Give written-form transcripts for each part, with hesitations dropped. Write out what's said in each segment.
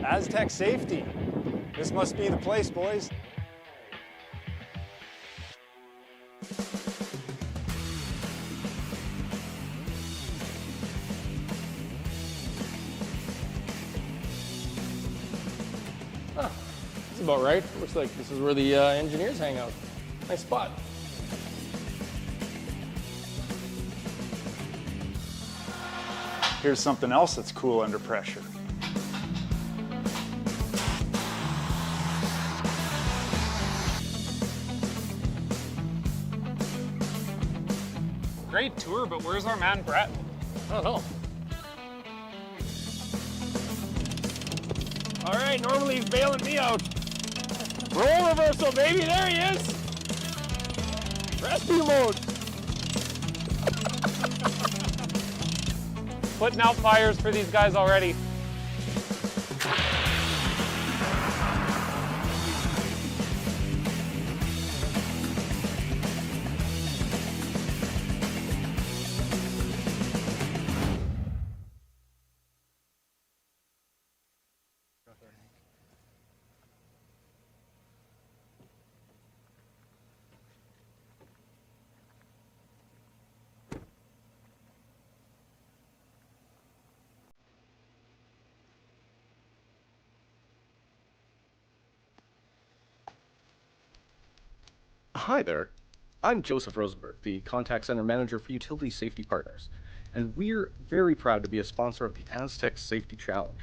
Astec safety. This must be the place, boys. Huh, that's about right. Looks like this is where the engineers hang out. Nice spot. Here's something else that's cool under pressure. Great tour, but where's our man Brett? I don't know. All right, normally he's bailing me out. Roll reversal, baby, there he is. Rescue mode. Putting out fires for these guys already. Hi there, I'm Joseph Rosenberg, the Contact Center Manager for Utility Safety Partners, and we're very proud to be a sponsor of the Astec Safety Challenge.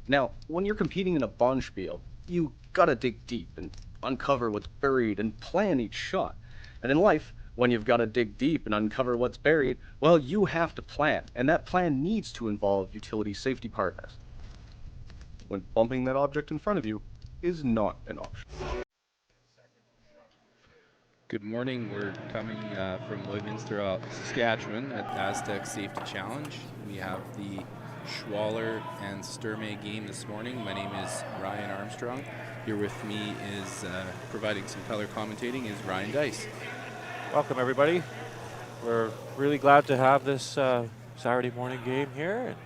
Now, when you're competing in a bonspiel, you gotta dig deep and uncover what's buried and plan each shot. And in life, when you've gotta dig deep and uncover what's buried, well, you have to plan, and that plan needs to involve utility safety partners. When bumping that object in front of you is not an option. Good morning. We're coming from Lloydminster, Saskatchewan at the Astec Safety Challenge. We have the Schwaller and Sturmay game this morning. My name is Ryan Armstrong. Here with me is providing some color commentating is Ryan Dice. Welcome everybody. We're really glad to have this Saturday morning game here. And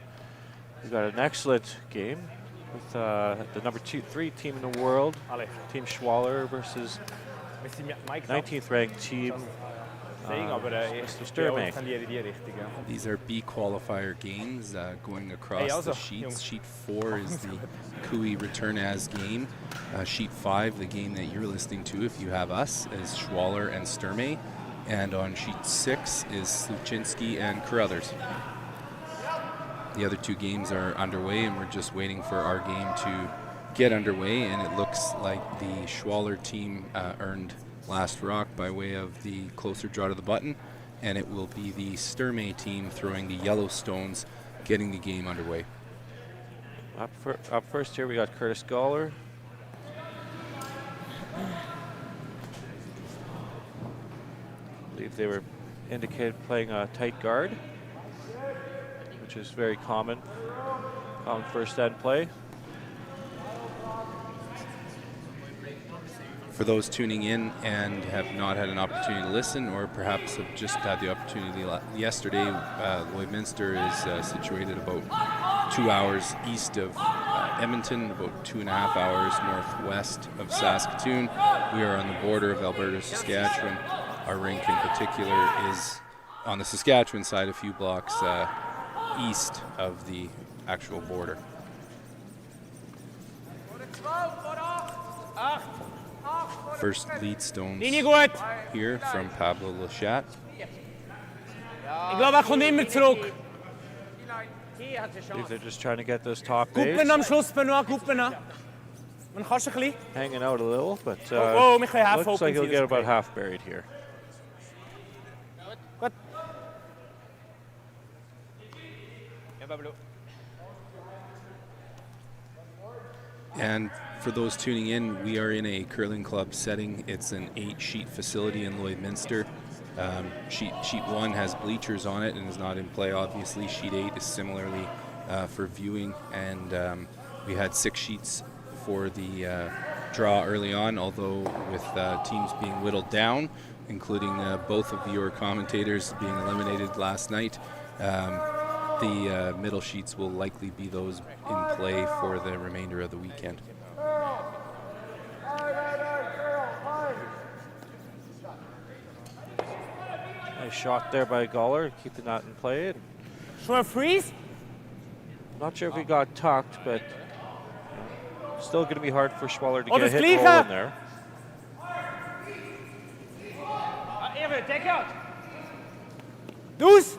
we've got an excellent game with the number 3 team in the world, Team Schwaller versus 19th ranked team Mr. Sturmay. These are B qualifier games going across the sheets. Sheet 4 is the Cooey return as game. Sheet 5, the game that you're listening to if you have us, is Schwaller and Sturmay. And on sheet 6 is Sluchinski and Carruthers. The other 2 games are underway, and we're just waiting for our game to get underway, and it looks like the Schwaller team earned last rock by way of the closer draw to the button, and it will be the Sturmay team throwing the yellow stones, getting the game underway. Up first here we got Curtis Goller. I believe they were indicated playing a tight guard, which is very common first end play. For those tuning in and have not had an opportunity to listen, or perhaps have just had the opportunity yesterday, Lloydminster is situated about 2 hours east of Edmonton, about 2.5 hours northwest of Saskatoon. We are on the border of Alberta, Saskatchewan. Our rink in particular is on the Saskatchewan side, a few blocks east of the actual border. First lead stones here from Pablo Lachat. Ich glaube, kommt immer zurück. I believe they're just trying to get this top base. Guppen am Schluss, Benoit, guppen. Man kannst ein bisschen. Hanging out a little, but wir können half looks like open he'll get about half buried here. Gut. And for those tuning in, we are in a curling club setting. It's an 8-sheet facility in Lloydminster. Sheet 1 has bleachers on it and is not in play, obviously. Sheet 8 is similarly for viewing, and we had 6 sheets for the draw early on, although with teams being whittled down, including both of your commentators being eliminated last night. the middle sheets will likely be those in play for the remainder of the weekend. Nice shot there by Goller, keeping that in play. Schon mal freeze? Not sure if he got tucked, but still going to be hard for Schwaller to Oh, get a das hit Gleiche. roll in there. Even, take out. Dus.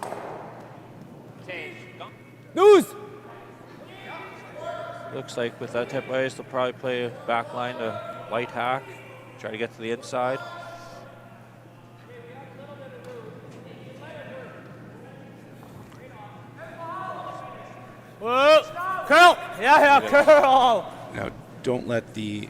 Dus. Looks like with that type of ice, they'll probably play a back line to light hack, try to get to the inside. Whoa. Curl. Ja, curl. Now, don't let the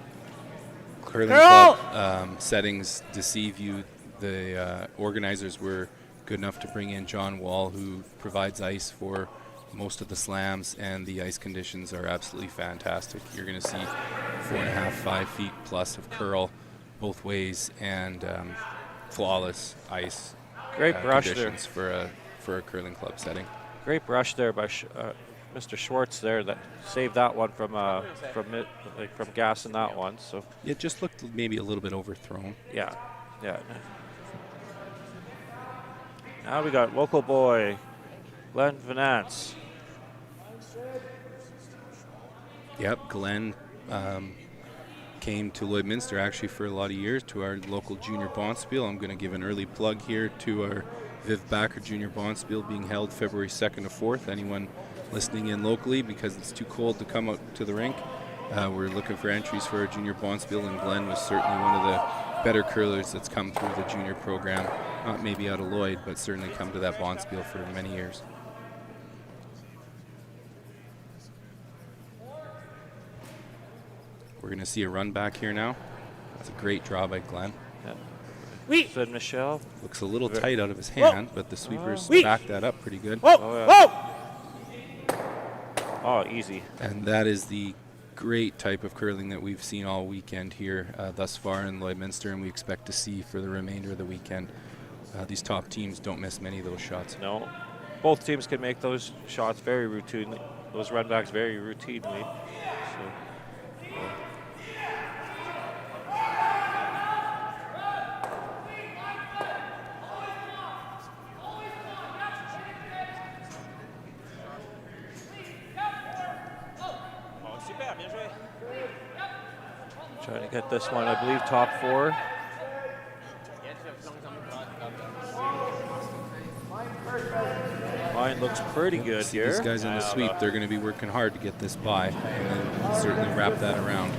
curling Curl! club settings deceive you. The organizers were good enough to bring in John Wall, who provides ice for most of the slams, and the ice conditions are absolutely fantastic. You're going to see 4.5, 5 feet plus of curl both ways, and flawless ice Great brush conditions for a curling club setting. Great brush there by Mr. Schwartz there that saved that one from gassing that one. So It just looked maybe a little bit overthrown. yeah. Now we got local boy Glenn Venance. Yep, Glenn came to Lloydminster actually for a lot of years to our local junior bonspiel. I'm going to give an early plug here to our Viv Backer Junior Bonspiel being held February 2nd to 4th. Anyone listening in locally, because it's too cold to come out to the rink, we're looking for entries for our junior bonspiel, and Glenn was certainly one of the better curlers that's come through the junior program. Not maybe out of Lloyd, but certainly come to that bonspiel for many years. We're going to see a run back here now. That's a great draw by Glenn. Oui. Said Michelle. Looks a little tight out of his hand, but the sweepers Oui. back that up pretty good. Whoa. Oh, yeah. Whoa. Oh, easy. And that is the great type of curling that we've seen all weekend here thus far in Lloydminster, and we expect to see for the remainder of the weekend. These top teams don't miss many of those shots. No. Both teams can make those shots very routinely, those runbacks very routinely. So. Trying to get this one, I believe, top 4. Mine looks pretty good See here. these guys on the sweep, they're going to be working hard to get this by, and then certainly wrap that around.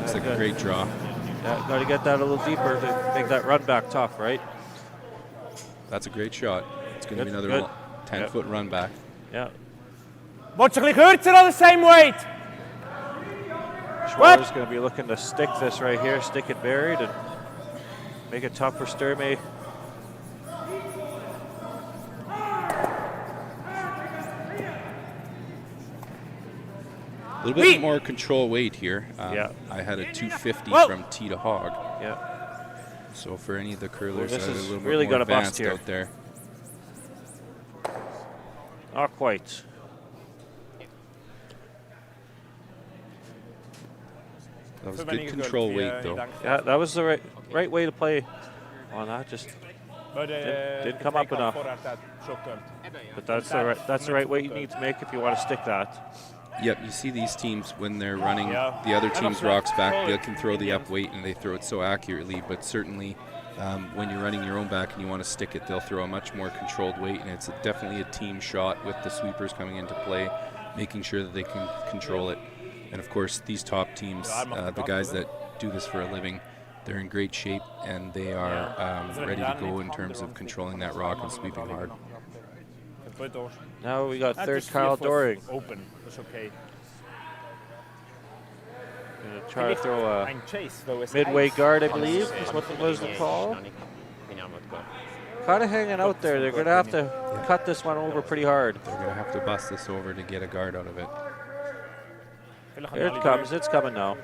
Looks like a great draw. Yeah, got to get that a little deeper to make that run back tough, right? That's a great shot. It's going to be Good, another good. 10-foot run back. Yeah. What's a little kürzer on the same weight? Schwaller's going to be looking to stick this right here, stick it buried, and make it tough for Sturmay. A little bit more control weight here. Yeah. I had a 250 Whoa. from tee to hog. Yeah. So for any of the curlers This that are a is little really bit more gonna bust advanced here. out there. Not quite. That was good control weight, though. Yeah, that was the right way to play on that. Just didn't come up enough. But that's the right weight you need to make if you want to stick that. Yep, you see these teams when they're running the other team's rocks back, they can throw the up weight and they throw it so accurately, but certainly when you're running your own back and you want to stick it, they'll throw a much more controlled weight, and it's definitely a team shot with the sweepers coming into play, making sure that they can control it. And of course, these top teams, the guys that do this for a living, they're in great shape and they are ready to go in terms of controlling that rock and sweeping hard. Now we got third Kyle Doring. Open, that's okay. Gonna try to throw a midway guard, I believe, is what was the call. Kind of hanging out there. They're gonna have to cut this one over pretty hard. They're going to have to bust this over to get a guard out of it. Here it comes. It's coming now.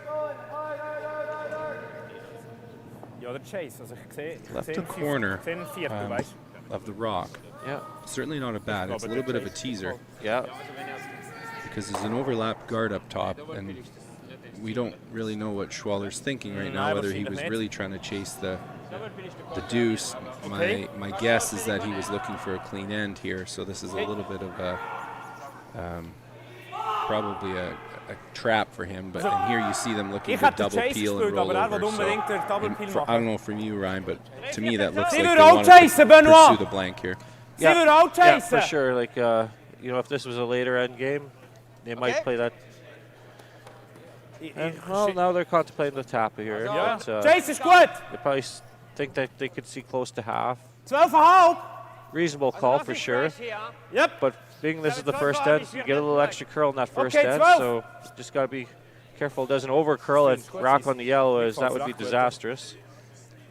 Left a corner of the rock. Yeah. Certainly not a bad. It's a little bit of a teaser. Yeah. Because there's an overlap guard up top, and we don't really know what Schwaller's thinking right now, whether he was really trying to chase the deuce. My guess is that he was looking for a clean end here, so this is a little bit of a probably a trap for him. But and here you see them looking to double peel and roll over. So, I don't know from you, Ryan, but to me that looks like they want to pursue the blank here. Yeah, for sure. Like you know, if this was a later end game, they might play that. And, well, now they're contemplating the tap here. Ja. But, Chase is good. they probably think that they could see close to half. 12,5. Reasonable call for sure. Yep. But being this is the first end, you get a little extra curl in that first Okay, end. 12. So just got to be careful it doesn't over curl and rock on the yellow, as that would be disastrous.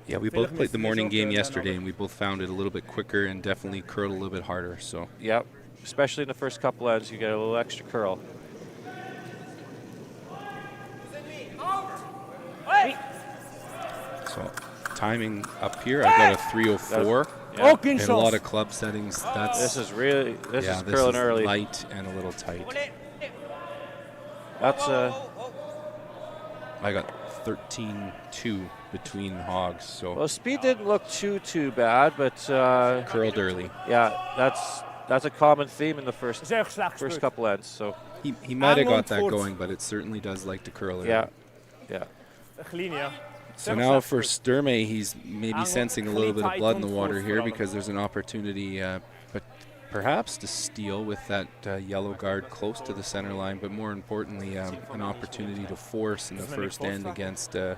Yeah, we both played the morning game yesterday, and we both found it a little bit quicker and definitely curled a little bit harder. So Yep. Especially in the first couple ends, you get a little extra curl. So timing up here, I've got a 304. Yeah. In a lot of club settings, that's This is really this is this curling is early. light and a little tight. That's I got 13-2 between hogs, so well, speed didn't look too bad, but curled early. yeah, that's a common theme in the first couple ends. So He might have got that going, but it certainly does like to curl early. yeah. So now for Sturmay, he's maybe sensing a little bit of blood in the water here because there's an opportunity, but perhaps to steal with that yellow guard close to the center line, but more importantly, an opportunity to force in the first end against the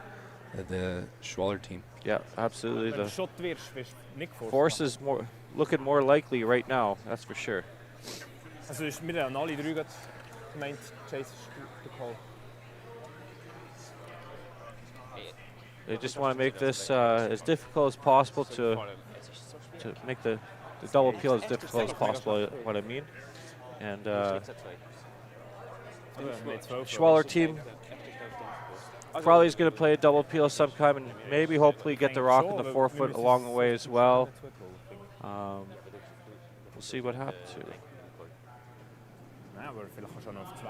Schwaller team. Yeah, absolutely. The force is looking more likely right now. That's for sure. Also is mit an alle drei gemeint Chase the call. They just want to make this as difficult as possible to make the double peel as difficult as possible, what I mean. And Schwaller team probably is going to play a double peel sometime and maybe hopefully get the rock in the forefoot along the way as well. We'll see what happens here. Ja, aber vielleicht schon auf 2.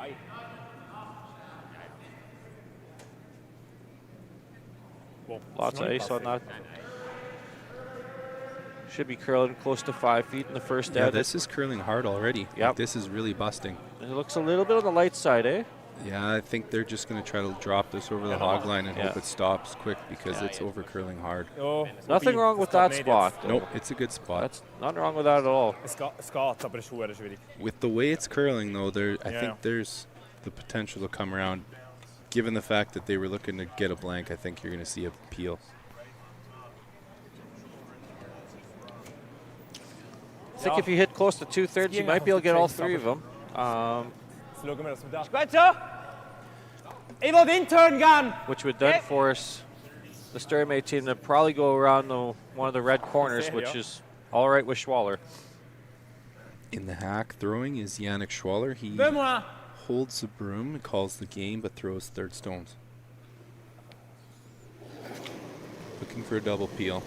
Lots of ice on that. Should be curling close to 5 feet in the first Yeah, end. this is curling hard already. Yep. Like, this is really busting. It looks a little bit on the light side, eh? Yeah, I think they're just going to try to drop this over the hog line and hope it stops quick because it's over curling hard. Nothing wrong with that spot. Nope, it's a good spot. That's nothing wrong with that at all. Es geht, aber es ist schwer schwierig. With the way it's curling, though, I think there's the potential to come around. Given the fact that they were looking to get a blank, I think you're going to see a peel. I think if you hit close to 2/3, you might be able to get all 3 of them. Schauen wir, dass wir da. Gut so. Ich will intern gehen. Which would then force the Sturmay team to probably go around one of the red corners, which is all right with Schwaller. In the hack throwing is Yannick Schwaller. He holds the broom, calls the game, but throws third stones. Looking for a double peel.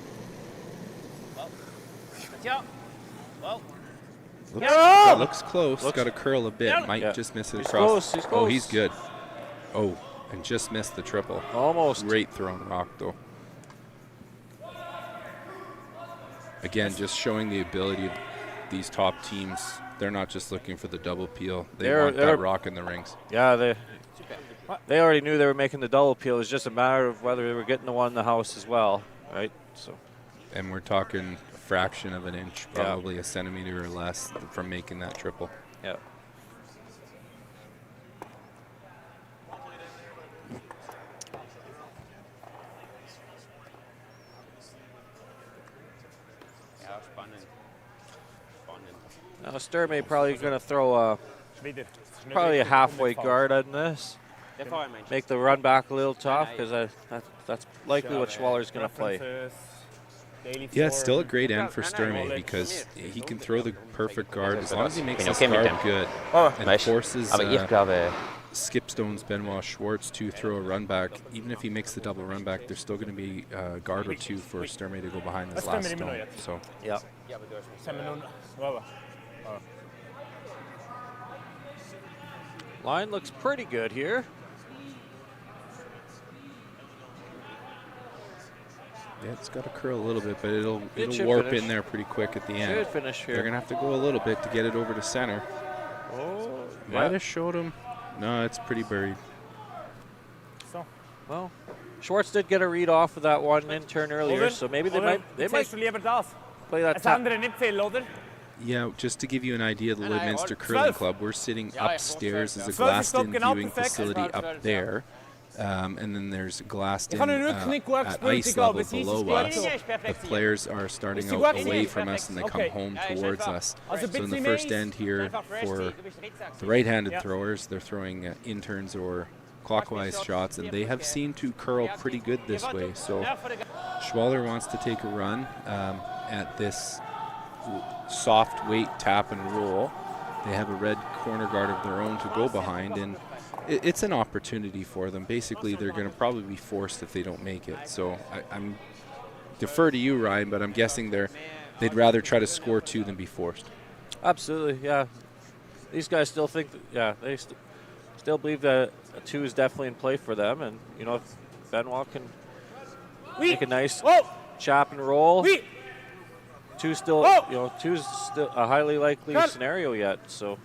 Looks close. Got to curl a bit. Might just miss it across. He's close. Oh, he's good. Oh, and just missed the triple. Almost. Great thrown rock, though. Again, just showing the ability of these top teams. They're not just looking for the double peel. They want that rock in the rings. Yeah, they already knew they were making the double peel. It was just a matter of whether they were getting the one in the house as well, right? So. And we're talking a fraction of an inch, probably a centimeter or less from making that triple. Yeah. Now Sturmay probably going to throw probably a halfway guard on this. Make the run back a little tough because that's likely what Schwaller's going to play. Yeah, it's still a great end for Sturmay because he can throw the perfect guard as long as he makes his guard good and forces Skipstone's Benoit Schwartz to throw a run back, even if he makes the double run back, there's still going to be a guard or two for Sturmay to go behind this last stone. So Yeah. Line looks pretty good here. yeah, it's got to curl a little bit, but it'll should warp finish. in there pretty quick at the end. Should finish They're here. going to have to go a little bit to get it over to center. Oh, Might have showed him. No, it's pretty buried. Well, Schwartz did get a read off of that one in turn earlier, so maybe they might play that tap. Yeah, just to give you an idea of the Lloydminster Curling Club, we're sitting upstairs as a glassed-in viewing facility up there. And then there's a glassed-in at ice level below us. The players are starting out away from us and they come home towards us. So in the first end here, for the right-handed throwers, they're throwing interns or clockwise shots, and they have seemed to curl pretty good this way. So Schwaller wants to take a run at this soft weight tap and roll. They have a red corner guard of their own to go behind, and it's an opportunity for them. Basically, they're going to probably be forced if they don't make it. So I'm defer to you, Ryan, but I'm guessing they'd rather try to score 2 than be forced. Absolutely, yeah. These guys still think, they still believe that a 2 is definitely in play for them, and you know, if Benoit can make a nice chop and roll. 2's still, you know, 2's still a highly likely scenario yet. So.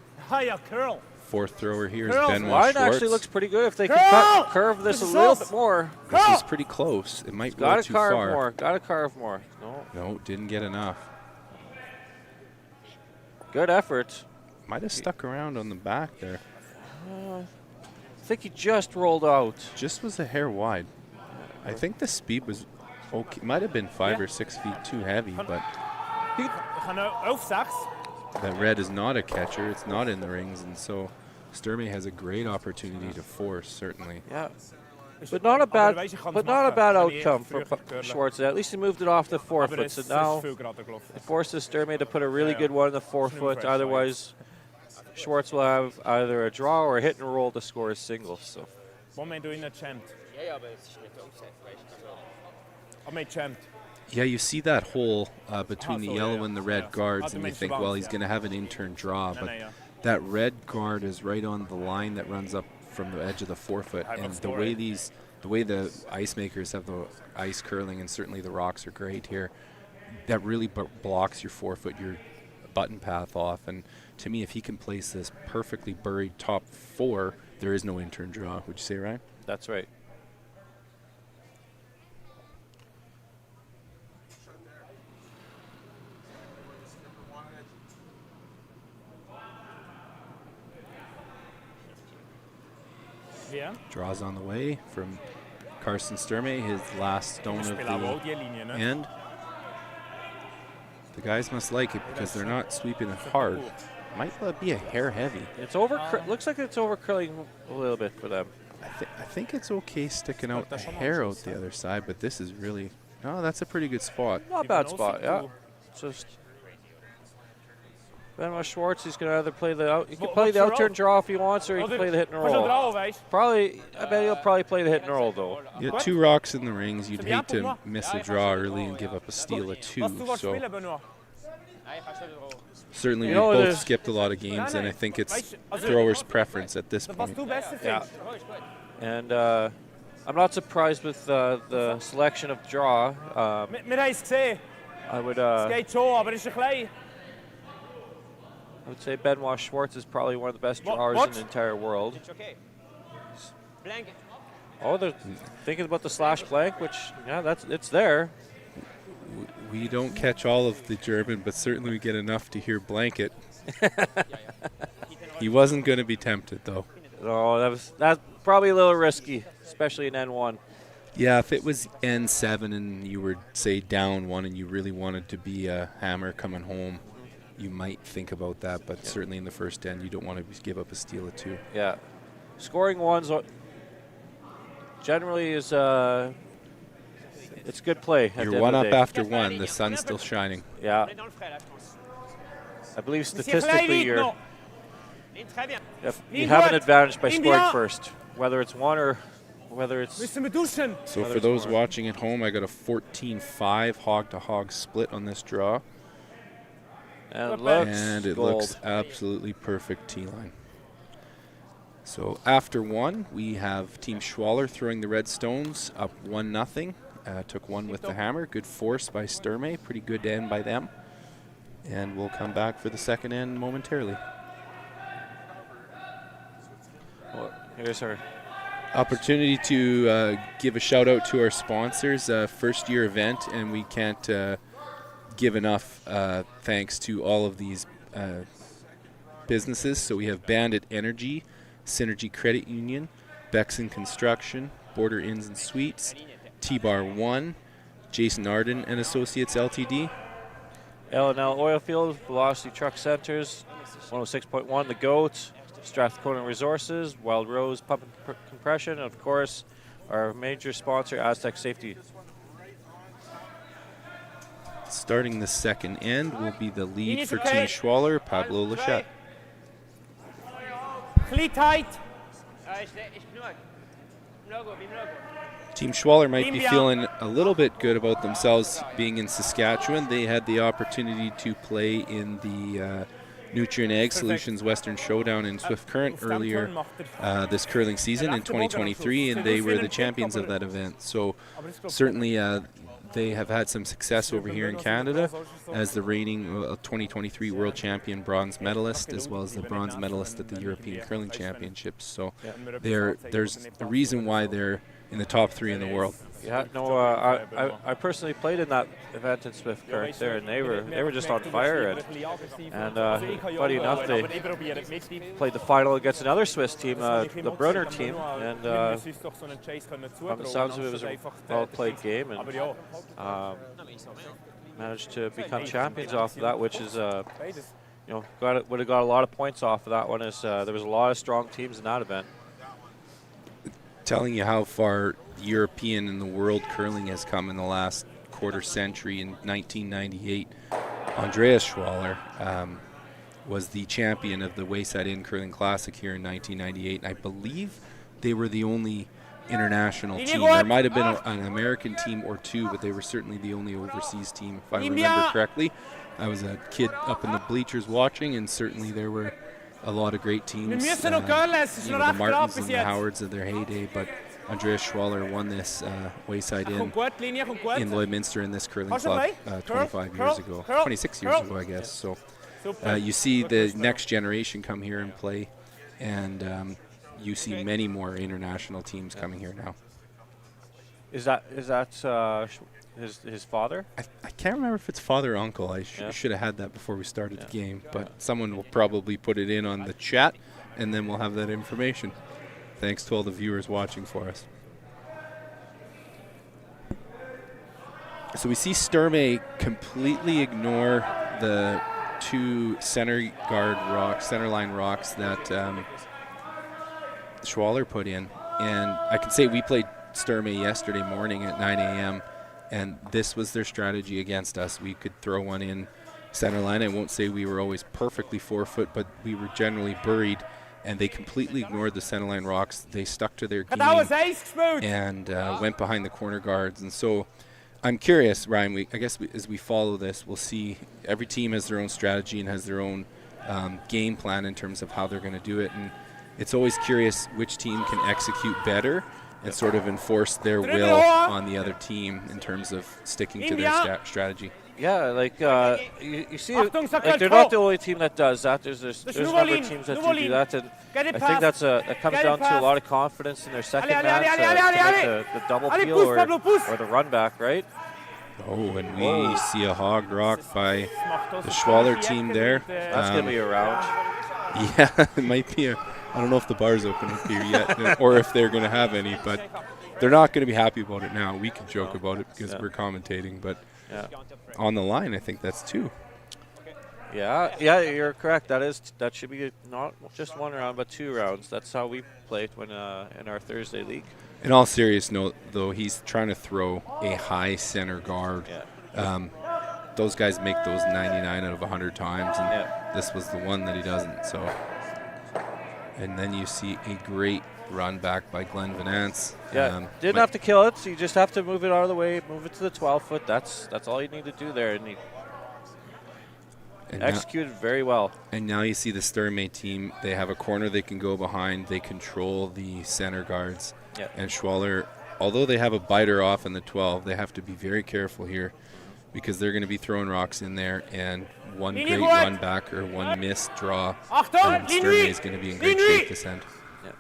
Fourth thrower here is Benoit Line Schwartz. actually looks pretty good if they can curve this a little bit more. This is pretty close. It might go too far. Gotta carve more. No, didn't get enough. Good effort. Might have stuck around on the back there. I think he just rolled out. Just was a hair wide. I think the speed was okay. Might have been 5 or 6 feet too heavy, but that red is not a catcher. It's not in the rings, and so Sturmay has a great opportunity to force, certainly. Yeah, but not a bad outcome for Schwartz. At least he moved it off the 4-foot, so now it forces Sturmay to put a really good one in the 4-foot. Otherwise, Schwartz will have either a draw or a hit and roll to score a single. So. Yeah, you see that hole between the yellow and the red guards, and you think, well, he's going to have an in-turn draw, but that red guard is right on the line that runs up from the edge of the 4-foot, and the way the ice makers have the ice curling, and certainly the rocks are great here, that really blocks your 4-foot, your button path off, and to me, if he can place this perfectly buried top 4, there is no in-turn draw. Would you say, Ryan? That's right. Draws on the way from Karsten Sturmay, his last stone of the end. The guys must like it because they're not sweeping it hard. Might be a hair heavy. It's looks like it's over curling a little bit for them. I think it's okay sticking out a hair out the other side, but this is really, that's a pretty good spot. Not a bad spot, yeah. Just Benoit Schwartz, he's going to either play the out-turn draw if he wants, or he can play the hit and roll. I bet he'll probably play the hit and roll, though. Yeah, 2 rocks in the rings. You'd hate to miss a draw early and give up a steal of 2. So certainly we both skipped a lot of games, and I think it's thrower's preference at this point. Yeah. And I'm not surprised with the selection of draw. I would say Benoit Schwartz is probably one of the best drawers in the entire world. Oh, they're thinking about the slash blank, which, it's there. We don't catch all of the German, but certainly we get enough to hear blanket. He wasn't going to be tempted, though. No, that's probably a little risky, especially in N1. Yeah, if it was N7 and you were, say, down 1 and you really wanted to be a hammer coming home, you might think about that, but certainly in the first end, you don't want to give up a steal of 2. Yeah. Scoring 1s generally is it's good play. You're 1 up after 1. The sun's still shining. Yeah. I believe statistically You have an advantage by scoring first, whether it's one or whether it's... So for those watching at home, I got a 14-5 hog-to-hog split on this draw. And it looks absolutely perfect T-line. So after one, we have Team Schwaller throwing the Red Stones up 1-0. Took one with the hammer. Good force by Sturmay. Pretty good end by them. And we'll come back for the second end momentarily. Well, here's our opportunity to give a shout out to our sponsors. First year event, and we can't give enough thanks to all of these businesses. So we have Bandit Energy, Synergy Credit Union, Bexon Construction, Border Inns and Suites, T-Bar 1, Jason Arden and Associates Ltd. L&L Oilfield, Velocity Truck Centers, 106.1 The Goat, Strathcona Resources, Wild Rose Pump and Compression, and of course our major sponsor Astec Safety. Starting the second end will be the lead for Team Schwaller, Pablo Lachette. Team Schwaller might be feeling a little bit good about themselves being in Saskatchewan. They had the opportunity to play in the Nutrient Ag Solutions Western Showdown in Swift Current earlier this curling season in 2023, and they were the champions of that event. So certainly they have had some success over here in Canada as the reigning 2023 World Champion bronze medalist, as well as the bronze medalist at the European Curling Championships. So there's a reason why they're in the top 3 in the world. Yeah, no, I personally played in that event in Swift Current there, and they were just on fire. And funny enough, they played the final against another Swiss team, the Brunner team, and from the sounds of it, it was a well-played game, and managed to become champions off of that, which is would have got a lot of points off of that one. As there was a lot of strong teams in that event. Telling you how far European and the world curling has come in the last quarter century. In 1998, Andreas Schwaller was the champion of the Wayside Inn Curling Classic here in 1998. And I believe they were the only international team. There might have been an American team or two, but they were certainly the only overseas team, if I remember correctly. I was a kid up in the bleachers watching, and certainly there were a lot of great teams, the Martins and the Howards of their heyday, but Andreas Schwaller won this Wayside Inn in Lloydminster in this curling club 26 years ago, I guess. So you see the next generation come here and play, and you see many more international teams coming here now. Is that his father? I can't remember if it's father or uncle. I should have had that before we started the game, but someone will probably put it in on the chat, and then we'll have that information. Thanks to all the viewers watching for us. So we see Sturmay completely ignore the 2 center line rocks that Schwaller put in, and I can say we played Sturmay yesterday morning at 9 a.m. and this was their strategy against us. We could throw one in center line. I won't say we were always perfectly 4-foot, but we were generally buried, and they completely ignored the center line rocks. They stuck to their game and went behind the corner guards. And so I'm curious, Ryan, as we follow this, we'll see every team has their own strategy and has their own game plan in terms of how they're going to do it. And it's always curious which team can execute better and sort of enforce their will on the other team in terms of sticking to their strategy. Yeah, like you see, like they're not the only team that does that. There's a number of teams that do that, and I think that comes down to a lot of confidence in their second man to make the double peel or the run back, right? Oh, and we see a hog rock by the Schwaller team there. That's going to be a round. Yeah, it might be I don't know if the bar's open up here yet or if they're going to have any, but they're not going to be happy about it now. We can joke about it because we're commentating, but on the line, I think that's 2. Yeah, you're correct. That should be not just 1 round, but 2 rounds. That's how we played when in our Thursday league. In all serious note, though, he's trying to throw a high center guard. Yeah. Those guys make those 99 out of 100 times, and this was the one that he doesn't. So And then you see a great run back by Glenn Venance. Yeah, didn't have to kill it. So you just have to move it out of the way, move it to the 12-foot. That's all you need to do there. And he executed very well. And now you see the Sturmay team. They have a corner they can go behind. They control the center guards. Yeah. And Schwaller, although they have a biter off in the 12, they have to be very careful here because they're going to be throwing rocks in there. And one great run back or one missed draw, and Sturmay is going to be in great shape this end.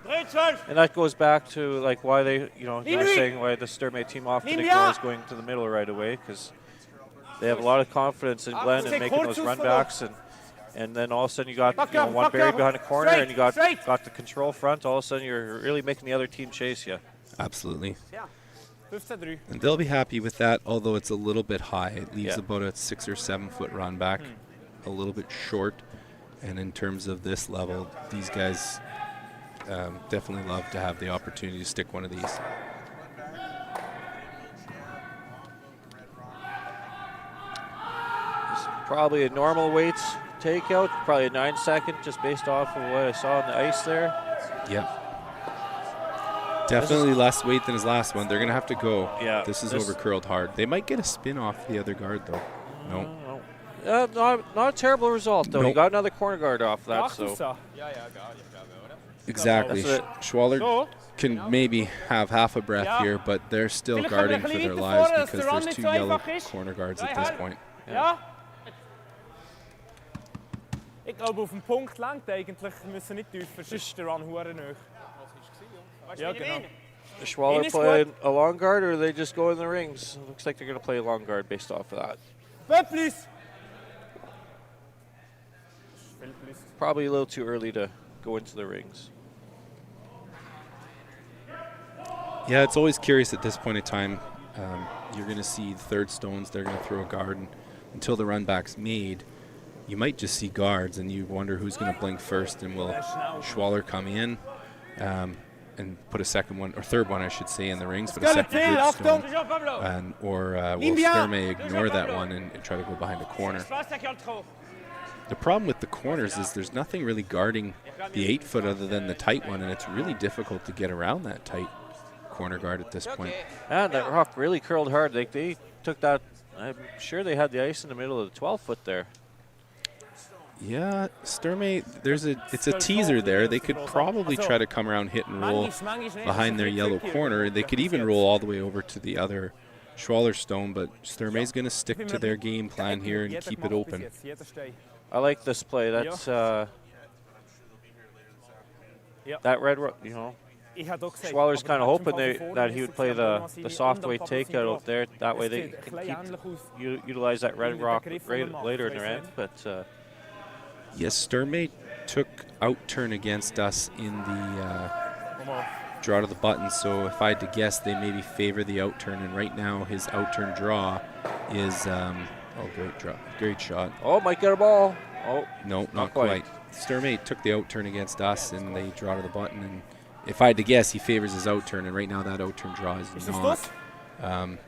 Yeah. And that goes back to like why they, you know, you're saying why the Sturmay team often ignores going to the middle right away because they have a lot of confidence in Glenn and making those run backs, and then all of a sudden you got one buried behind a corner and you got the control front. All of a sudden you're really making the other team chase you. Absolutely. And they'll be happy with that, although it's a little bit high. It leaves about a 6 or 7 foot run back, a little bit short. And in terms of this level, these guys definitely love to have the opportunity to stick one of these. Probably a normal weights takeout, probably a 9-second, just based off of what I saw on the ice there. Yeah. Definitely less weight than his last one. They're going to have to go. Yeah. This is over curled hard. They might get a spin off the other guard, though. No. Not a terrible result, though. Nope. He got another corner guard off that. So. Exactly. Schwaller can maybe have half a breath here, but they're still guarding for their lives because there's 2 yellow corner guards at this point. Ja. Ik glaube, auf den Punkt langt eigentlich. Wir müssen nicht tiefer, sonst ist der Run hure hoch. Ja, genau. Is Schwaller playing a long guard, or are they just go in the rings? It looks like they're going to play a long guard based off of that. Please. Probably a little too early to go into the rings. Yeah, it's always curious at this point in time. You're going to see third stones. They're going to throw a guard, and until the run back's made, you might just see guards, and you wonder who's going to blink first, and will Schwaller come in and put a second one, or third one, I should say, in the rings, but a second good stone, or will Sturmay ignore that one and try to go behind a corner. The problem with the corners is there's nothing really guarding the 8-foot other than the tight one, and it's really difficult to get around that tight corner guard at this point. And that rock really curled hard. They took that. I'm sure they had the ice in the middle of the 12-foot there. Yeah, Sturmay, it's a teaser there. They could probably try to come around, hit and roll behind their yellow corner. They could even roll all the way over to the other Schwaller stone, but Sturmay's going to stick to their game plan here and keep it open. I like this play. That's that red, Schwaller's kind of hoping that he would play the soft weight takeout out there. That way they can utilize that red rock later in their end. But yes, Sturmay took out-turn against us in the draw to the button, so if I had to guess, they maybe favor the out-turn, and right now his out-turn draw is, great shot. Oh, might get a ball. Oh, no, not quite. Sturmay took the out-turn against us, and they draw to the button, and if I had to guess, he favors his out-turn, and right now that out-turn draw is not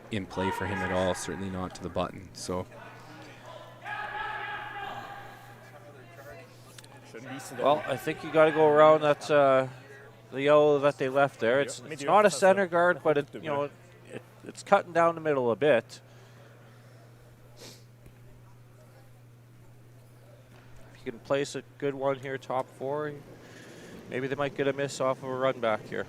in play for him at all, certainly not to the button. So. Well, I think you got to go around that the yellow that they left there. It's not a center guard, but it's cutting down the middle a bit. If you can place a good one here, top 4, maybe they might get a miss off of a run back here.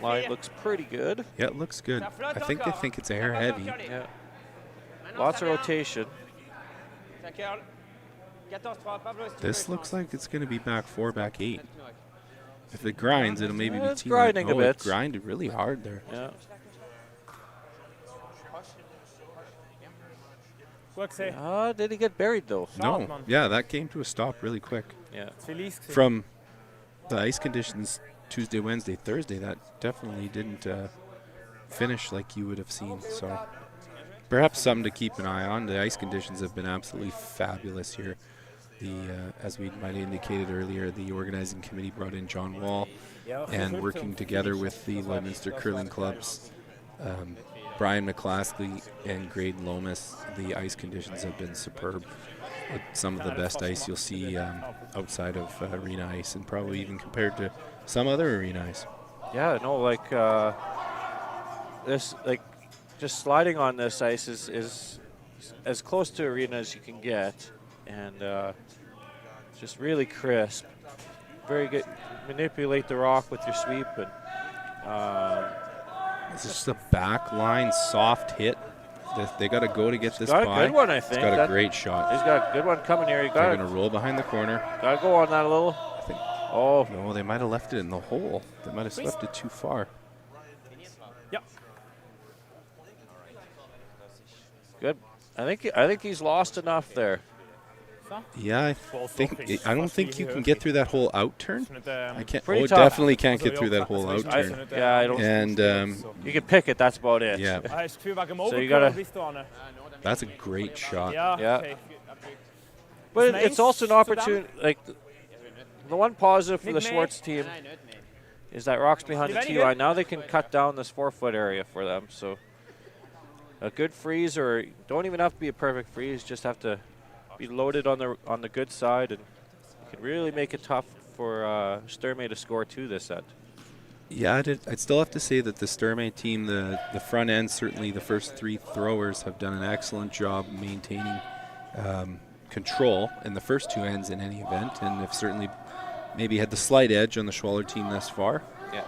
Line looks pretty good. Yeah, it looks good. I think they think it's a hair heavy. Yeah. Lots of rotation. This looks like it's going to be back 4, back 8. If it grinds, it'll maybe be team grinding a bit. It grinded really hard there. Yeah. Did he get buried though? No. Yeah, that came to a stop really quick. Yeah. From the ice conditions Tuesday, Wednesday, Thursday, that definitely didn't finish like you would have seen. So perhaps something to keep an eye on. The ice conditions have been absolutely fabulous here. As we might have indicated earlier, the organizing committee brought in John Wall, and working together with the Lloydminster curling clubs, Brian McClaskey and Graydon Lomas, the ice conditions have been superb. Some of the best ice you'll see outside of arena ice, and probably even compared to some other arena ice. Yeah, no, like this, like just sliding on this ice is as close to arena as you can get, and just really crisp. Very good. Manipulate the rock with your sweep, and it's just a back line soft hit. They got to go to get this by. He's got a good one, I think. He's got a great shot. He's got a good one coming here. They're going to roll behind the corner. Got to go on that a little. I think. Oh. No, they might have left it in the hole. They might have swept it too far. Yep. Good. I think he's lost enough there. Yeah, I don't think you can get through that whole out turn. I can't. Pretty Oh, tough. Definitely can't get through that whole out turn. Yeah, I don't. And you can pick it. That's about it. yeah, So you gotta. that's a great shot. Yeah. But it's also an opportunity. Like the one positive for the Schwartz team is that rock's behind the tee line. Now they can cut down this 4-foot area for them. So a good freeze, or don't even have to be a perfect freeze. Just have to be loaded on the good side, and you can really make it tough for Sturmay to score 2 this set. Yeah, I'd still have to say that the Sturmay team, the front end, certainly the first 3 throwers have done an excellent job maintaining control in the first 2 ends in any event, and have certainly maybe had the slight edge on the Schwaller team thus far. Yeah.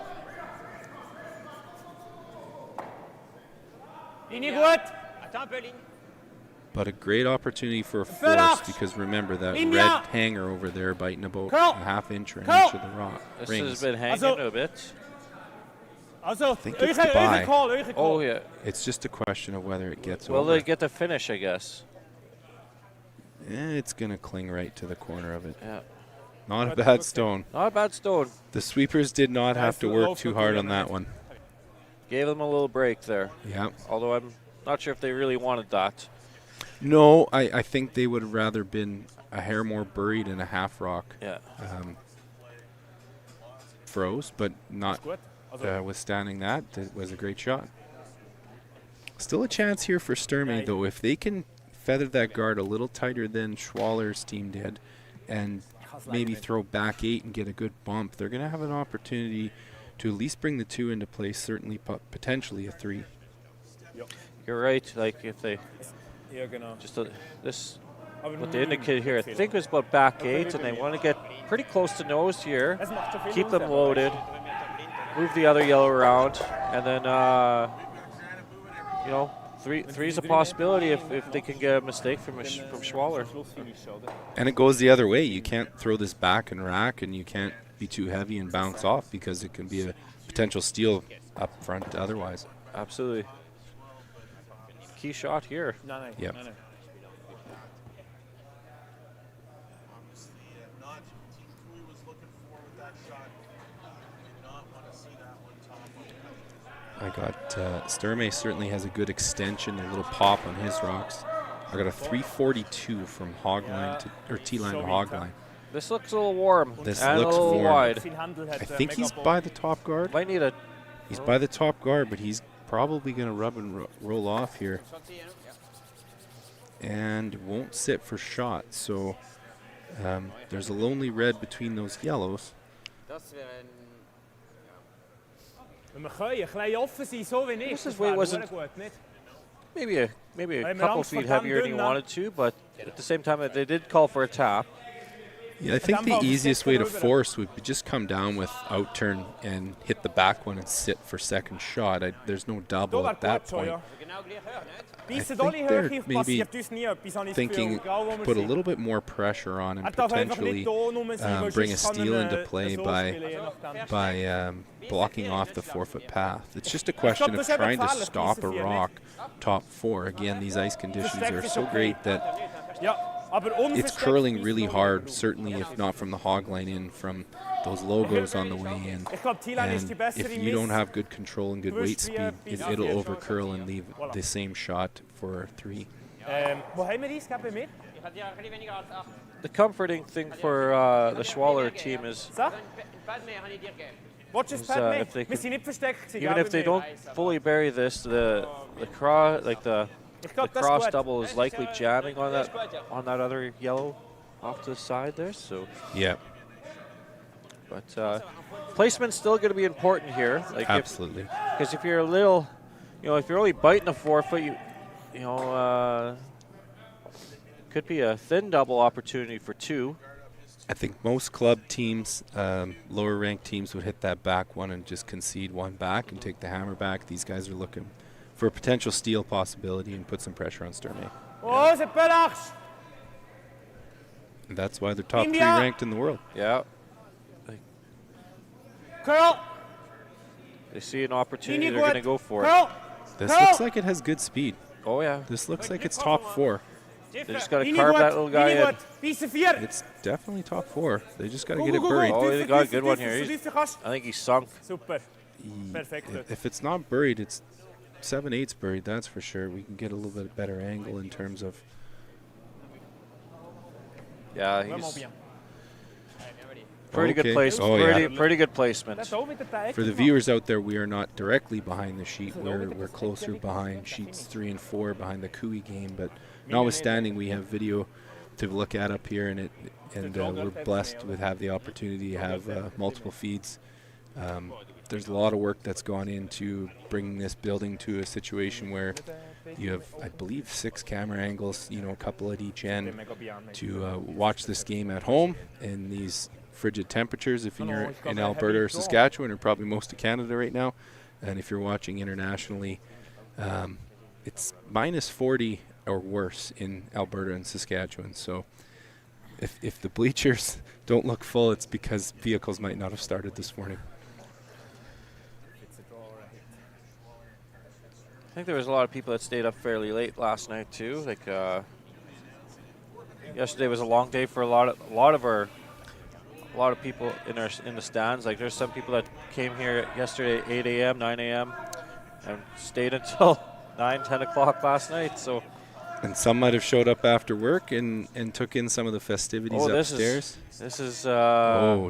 But a great opportunity for a force, because remember that red hanger over there biting about a half-inch or an inch of the rock. This rings. has been hanging a bit. I think it's goodbye. Oh yeah. It's just a question of whether it gets Will over. they get the finish? I guess. It's going to cling right to the corner of it. Yeah. Not a bad stone. Not a bad stone. The sweepers did not have to work too hard on that one. Gave them a little break there. Yeah. Although I'm not sure if they really wanted that. No, I think they would have rather been a hair more buried in a half rock. Yeah. Froze, but not withstanding that. It was a great shot. Still a chance here for Sturmay, though. If they can feather that guard a little tighter than Schwaller's team did, and maybe throw back 8 and get a good bump, they're going to have an opportunity to at least bring the 2 into play, certainly potentially a 3. You're right. Like if they just this, what they indicated here, I think it was about back 8, and they want to get pretty close to nose here, keep them loaded, move the other yellow around, and then you know, three's a possibility if they can get a mistake from Schwaller. And it goes the other way. You can't throw this back and rack, and you can't be too heavy and bounce off, because it can be a potential steal up front otherwise. Absolutely. Key shot here. Yep. I got Sturmay certainly has a good extension, a little pop on his rocks. I got a 342 from hog line or tee line to hog line. This looks a little warm. This and looks a little warm. wide. I think he's by the top guard. Might need a. He's by the top guard, but he's probably going to rub and roll off here, and won't sit for shot. So there's a lonely red between those yellows. This is where it wasn't. Maybe a couple feet heavier than he wanted to, but at the same time, they did call for a tap. Yeah, I think the easiest way to force would be just come down with out turn and hit the back one and sit for second shot. There's no double at that point. I think they're maybe thinking put a little bit more pressure on and potentially bring a steal into play by blocking off the 4-foot path. It's just a question of trying to stop a rock top 4. Again, these ice conditions are so great that it's curling really hard, certainly if not from the hog line in, from those logos on the way in. And if you don't have good control and good weight speed, it'll over curl and leave the same shot for 3. The comforting thing for the Schwaller team is if they can, even if they don't fully bury this, the cross double is likely jamming on that other yellow off to the side there. So yeah. But placement's still going to be important here. Like absolutely. Because if you're a little, if you're only biting a 4-foot, could be a thin double opportunity for 2. I think most club teams, lower ranked teams, would hit that back one and just concede one back and take the hammer back. These guys are looking for a potential steal possibility and put some pressure on Sturmay. And that's why they're top 3 ranked in the world. Yeah. Curl. They see an opportunity, they're going to go for it. This looks like it has good speed. Oh, yeah. This looks like it's top 4. They just got to carve that little guy in. It's definitely top 4. They just got to get it buried. Oh, they got a good one here. I think he's sunk. Super. Perfect. If it's not buried, it's 7/8 buried, that's for sure. We can get a little bit better angle in terms of... Yeah, he's... Pretty good placement. Oh, pretty good placement. For the viewers out there, we are not directly behind the sheet. We're closer behind sheets 3 and 4, behind the Cooey game. But notwithstanding, we have video to look at up here, and we're blessed with have the opportunity to have multiple feeds. There's a lot of work that's gone into bringing this building to a situation where you have, I believe, 6 camera angles, a couple at each end, to watch this game at home in these frigid temperatures if you're in Alberta or Saskatchewan, or probably most of Canada right now. And if you're watching internationally, it's minus 40 or worse in Alberta and Saskatchewan. So if the bleachers don't look full, it's because vehicles might not have started this morning. I think there was a lot of people that stayed up fairly late last night too. Like yesterday was a long day for a lot of people in the stands. Like there's some people that came here yesterday at 8 a.m., 9 a.m. and stayed until 9, 10 o'clock last night. So, and some might have showed up after work and took in some of the festivities upstairs. This is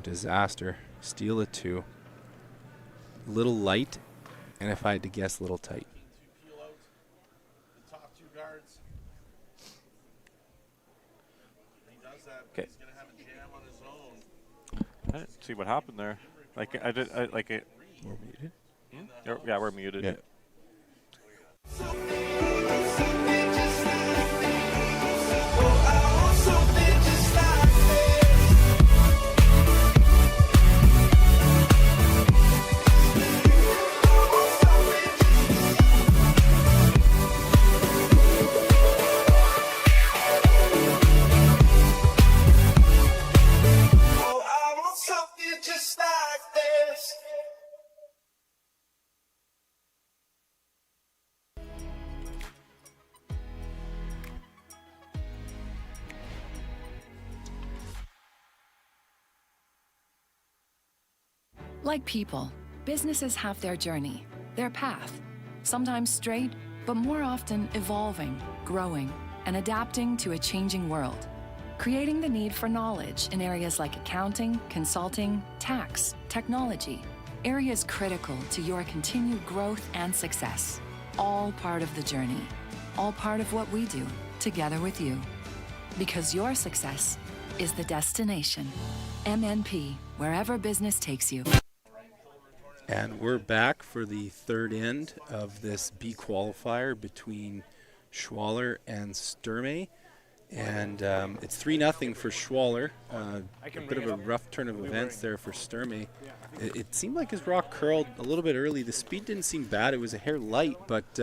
disaster. Steal it 2. Little light, and if I had to guess, little tight. Okay. I didn't see what happened there. Like I did. Like it. We're muted. Yeah, we're muted. Yeah. Like people, businesses have their journey, their path, sometimes straight, but more often evolving, growing, and adapting to a changing world, creating the need for knowledge in areas like accounting, consulting, tax, technology, areas critical to your continued growth and success, all part of the journey, all part of what we do together with you. Because your success is the destination. MNP, wherever business takes you. And we're back for the third end of this B qualifier between Schwaller and Sturmay. And it's 3-0 for Schwaller. A bit of a rough turn of events there for Sturmay. It seemed like his rock curled a little bit early. The speed didn't seem bad. It was a hair light, but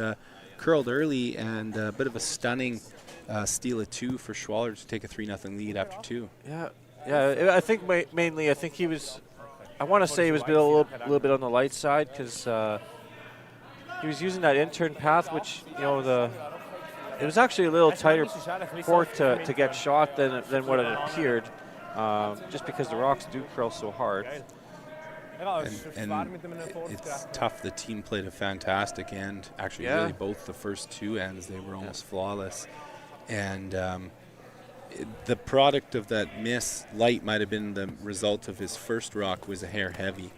curled early, and a bit of a stunning steal at 2 for Schwaller to take a 3-0 lead after 2. Yeah. I think mainly, I think he was. I want to say he was a little bit on the light side because he was using that intern path, which it was actually a little tighter port to get shot than what it appeared, just because the rocks do curl so hard. And it's tough. The team played a fantastic end. Actually, really both the first 2 ends, they were almost flawless. And the product of that miss light might have been the result of his first rock was a hair heavy.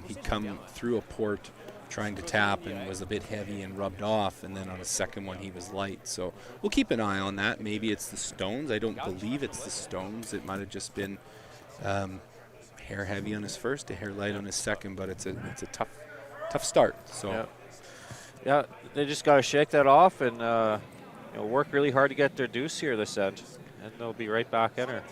He'd come through a port trying to tap and was a bit heavy and rubbed off, and then on a second one he was light. So we'll keep an eye on that. Maybe it's the stones. I don't believe it's the stones. It might have just been hair heavy on his first, a hair light on his second, but it's a tough start. So yeah, they just got to shake that off and work really hard to get their deuce here this end, and they'll be right back in her.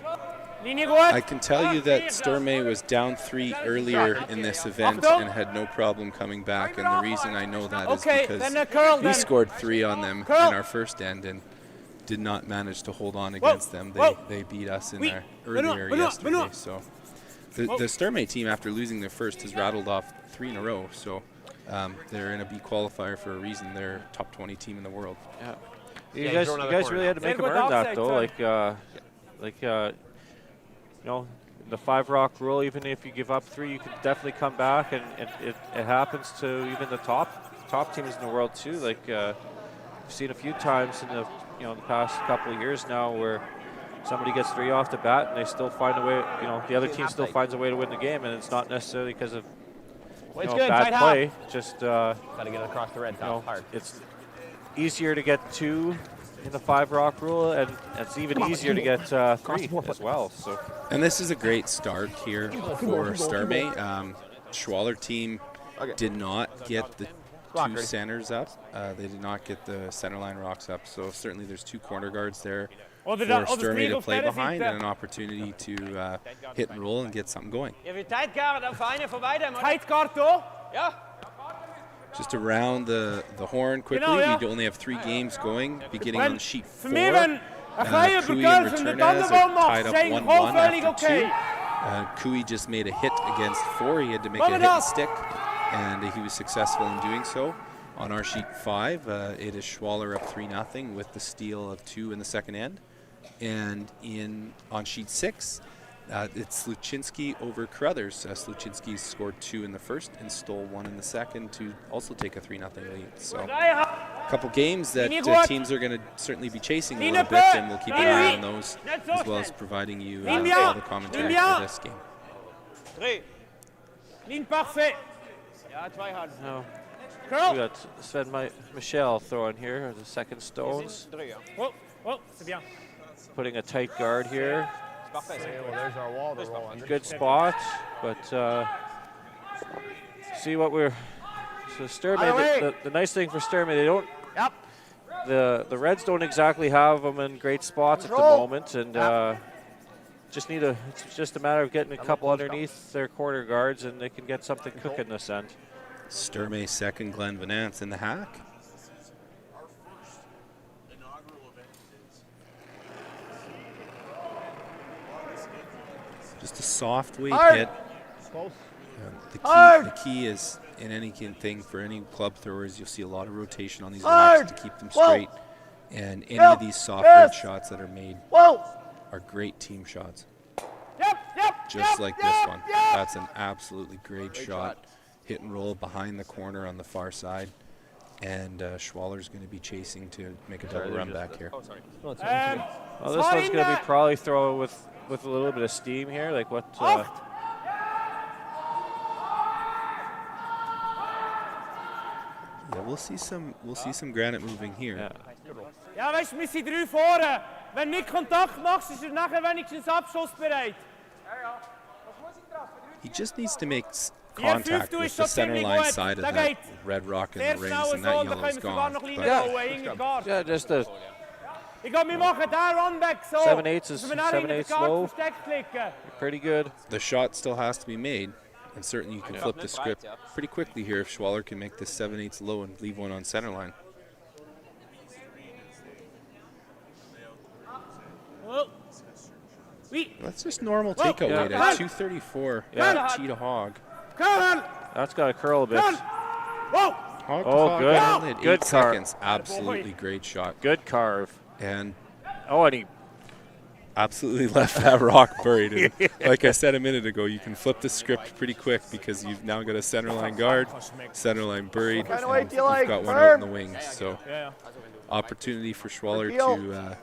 I can tell you that Sturmay was down 3 earlier in this event and had no problem coming back, and the reason I know that is because we scored 3 on them in our first end and did not manage to hold on against them. They beat us in there earlier yesterday. So the Sturmay team, after losing their first, has rattled off 3 in a row. So they're in a B qualifier for a reason. They're a top 20 team in the world. Yeah. You guys really had to make them earn that, though. The 5 rock rule, even if you give up 3, you can definitely come back, and it happens to even the top teams in the world too. Like we've seen a few times in the past couple of years now where somebody gets 3 off the bat and they still find a way. The other team still finds a way to win the game, and it's not necessarily because of bad play. Just got to get across the red top hard. It's easier to get 2 in the 5 rock rule, and it's even easier to get 3 as well. So, and this is a great start here for Sturmay. Schwaller team did not get the 2 centers up. They did not get the center line rocks up. So certainly there's 2 corner guards there for Sturmay to play behind, and an opportunity to hit and roll and get something going. Just around the horn quickly. We only have 3 games going, beginning on sheet 4. Cooey and Returnez are tied up 1-1 after 2. Cooey just made a hit against 4. He had to make a hit and stick, and he was successful in doing so. On our sheet 5, it is Schwaller up 3-0 with the steal of 2 in the second end. And on sheet 6, it's Sluchinski over Carruthers. Sluchinski scored 2 in the first and stole 1 in the second to also take a 3-0 lead. So a couple games that teams are going to certainly be chasing a little bit, and we'll keep an eye on those, as well as providing you all the commentary for this game. We got Sven Michel throwing here, the second stones. Putting a tight guard here. There's our wall to roll under. Good spot, but see what we're. So Sturmay, the nice thing for Sturmay, they don't. The Reds don't exactly have them in great spots at the moment, and it's just a matter of getting a couple underneath their corner guards, and they can get something cooking this end. Sturmay second, Glenn Van Nance in the hack. Just a soft weight hit. The key is in anything for any club throwers, you'll see a lot of rotation on these rocks to keep them straight. And any of these soft weight shots that are made are great team shots. Just like this one. That's an absolutely great shot. Hit and roll behind the corner on the far side. And Schwaller's going to be chasing to make a double run back here. Well, this one's going to be probably throw with a little bit of steam here, like what. Yeah, we'll see some granite moving here. Ja, weißt du, wir sind 3 vorne. Wenn du mit Kontakt machst, ist nachher wenigstens abschussbereit. He just needs to make contact with the center line side of that red rock in the rings, and that yellow's gone. Yeah, just a. Ich glaube, wir machen den Run back so. 7/8 is 7/8 low. Pretty good. The shot still has to be made, and certainly you can flip the script pretty quickly here if Schwaller can make this 7/8 low and leave one on center line. That's just normal takeout weight at 234 tee to hog. That's got to curl a bit. Hog to hog at 8 seconds. Absolutely great shot. Good carve. And he absolutely left that rock buried. And like I said a minute ago, you can flip the script pretty quick because you've now got a center line guard, center line buried, and you've got one out in the wings. So opportunity for Schwaller to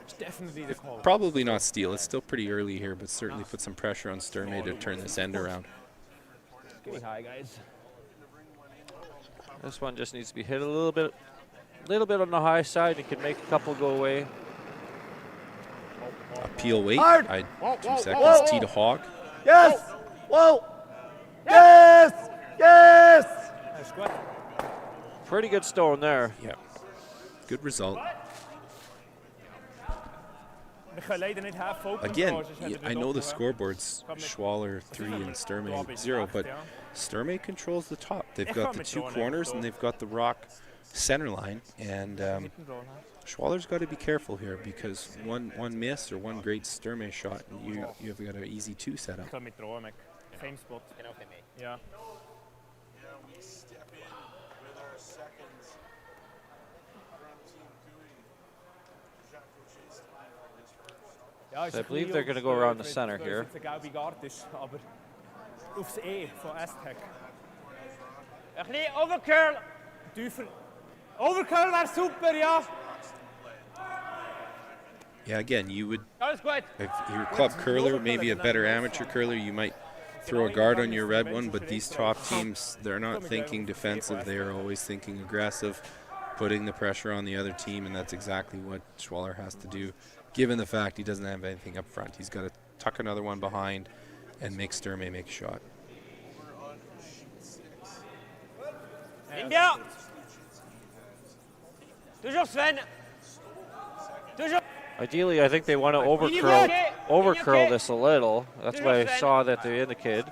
probably not steal. It's still pretty early here, but certainly put some pressure on Sturmay to turn this end around. Getting high, guys. This one just needs to be hit a little bit on the high side. You can make a couple go away. Appeal weight. Hard. 2 seconds. Tee to hog. Yes! Whoa! Yes! Yes! That's good. Pretty good stone there. Yeah. Good result. Again, I know the scoreboard's Schwaller 3 and Sturmay 0, but Sturmay controls the top. They've got the 2 corners and they've got the rock center line, and Schwaller's got to be careful here because one miss or one great Sturmay shot, and you've got an easy 2 setup. Same spot. Yeah. So I believe they're going to go around the center here. Aufs E von Astec. Ein bisschen overcurl. Overcurl wäre super, ja. Yeah, again, you would, Alles gut. if you're a club curler, maybe a better amateur curler, you might throw a guard on your red one, but these top teams, they're not thinking defensive. They are always thinking aggressive, putting the pressure on the other team, and that's exactly what Schwaller has to do, given the fact he doesn't have anything up front. He's got to tuck another one behind and make Sturmay make a shot. Bien. Toujours Sven. Toujours. Ideally, I think they want to overcurl this a little. That's why I saw that they indicated.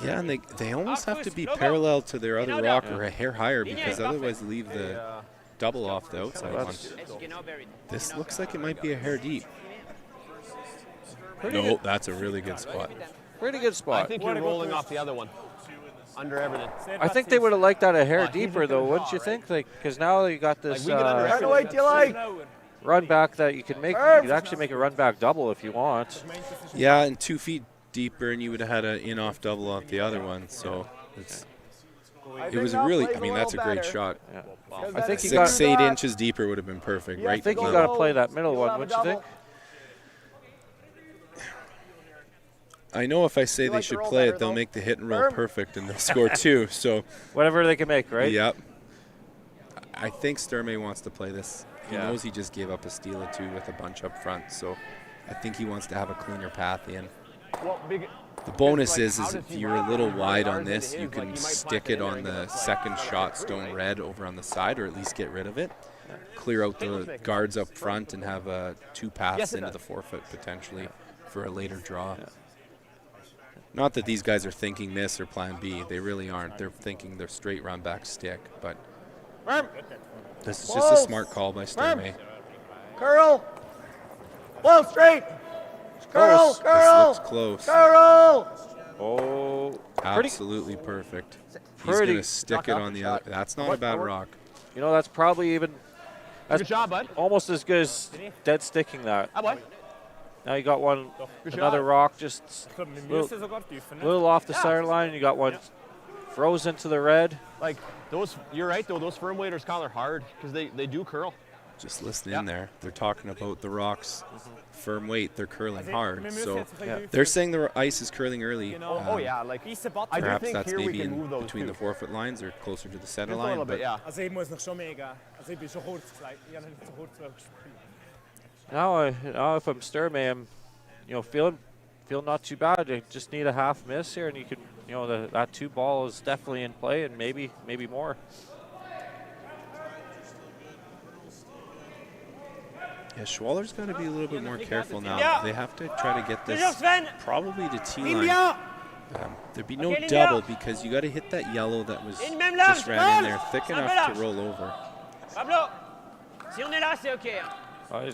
Yeah, and they almost have to be parallel to their other rock or a hair higher, because otherwise leave the double off the outside one. This looks like it might be a hair deep. No, that's a really good spot. Pretty good spot. I think you're rolling off the other one. Under everything. I think they would have liked that a hair deeper, though, wouldn't you think? Like, because now you got this run back that you can make. You could actually make a run back double if you want. Yeah, and 2 feet deeper, and you would have had an in-off double off the other one. So it was a really, I mean, that's a great shot. Yeah. I think you 6, 8 inches deeper would have been perfect, right? I think you got to play that middle one, wouldn't you think? I know if I say they should play it, they'll make the hit and roll perfect, and they'll score 2. So whatever they can make, right? Yep. I think Sturmay wants to play this. He knows he just gave up a steal or 2 with a bunch up front, so I think he wants to have a cleaner path in. The bonus is if you're a little wide on this, you can stick it on the second shot stone red over on the side, or at least get rid of it. Clear out the guards up front and have 2 paths into the forefoot potentially for a later draw. Not that these guys are thinking this or plan B. They really aren't. They're thinking their straight run back stick, but this is just a smart call by Sturmay. Curl! Whoa, straight! Curl! This looks close. Curl! Oh, absolutely perfect. He's going to stick it on the other. That's not a bad rock. You know, that's probably even Good job, bud. almost as good as dead sticking that. Now you got one, another rock just little off the center line. You got one frozen to the red. Like those, you're right though. Those firm waders, Kyle, are hard because they do curl. Just listen in there. They're talking about the rocks, firm weight. They're curling hard. So they're saying the ice is curling early. Oh yeah, like I do perhaps think that's here we maybe can move in those between the forefoot lines or closer to the center Just a line. little bit, yeah. Also ich muss noch schon mega. Also ich bin schon kurz gesagt. Ich habe nicht so kurz gespielt. Now if I'm Sturmay, I'm feeling not too bad. I just need a half miss here, and you can that 2 ball is definitely in play, and maybe more. Yeah, Schwaller's got to be a little bit more careful now. They have to try to get this probably to T-line. There'd be no double because you got to hit that yellow that was just ran in there thick enough to roll over. Pablo, si on est là, c'est OK.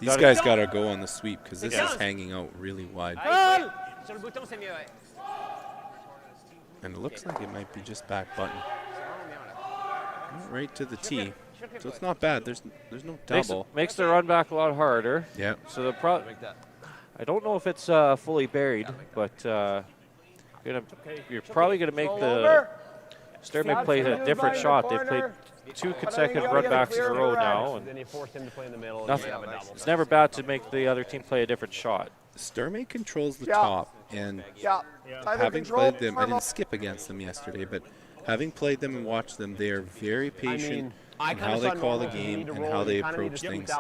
These guys got to go on the sweep because this is hanging out really wide. Sur le bouton, c'est mieux, ouais. And it looks like it might be just back button. Right to the tee. So it's not bad. There's no double. Makes the run back a lot harder. Yeah. So I don't know if it's fully buried, but you're probably going to make the Sturmay play a different shot. They've played 2 consecutive run backs in a row now. And Then you force him to play in the middle. it's never bad to make the other team play a different shot. Sturmay controls the top, and having played them, I didn't skip against them yesterday, but having played them and watched them, they are very patient in how they call the game and how they approach things.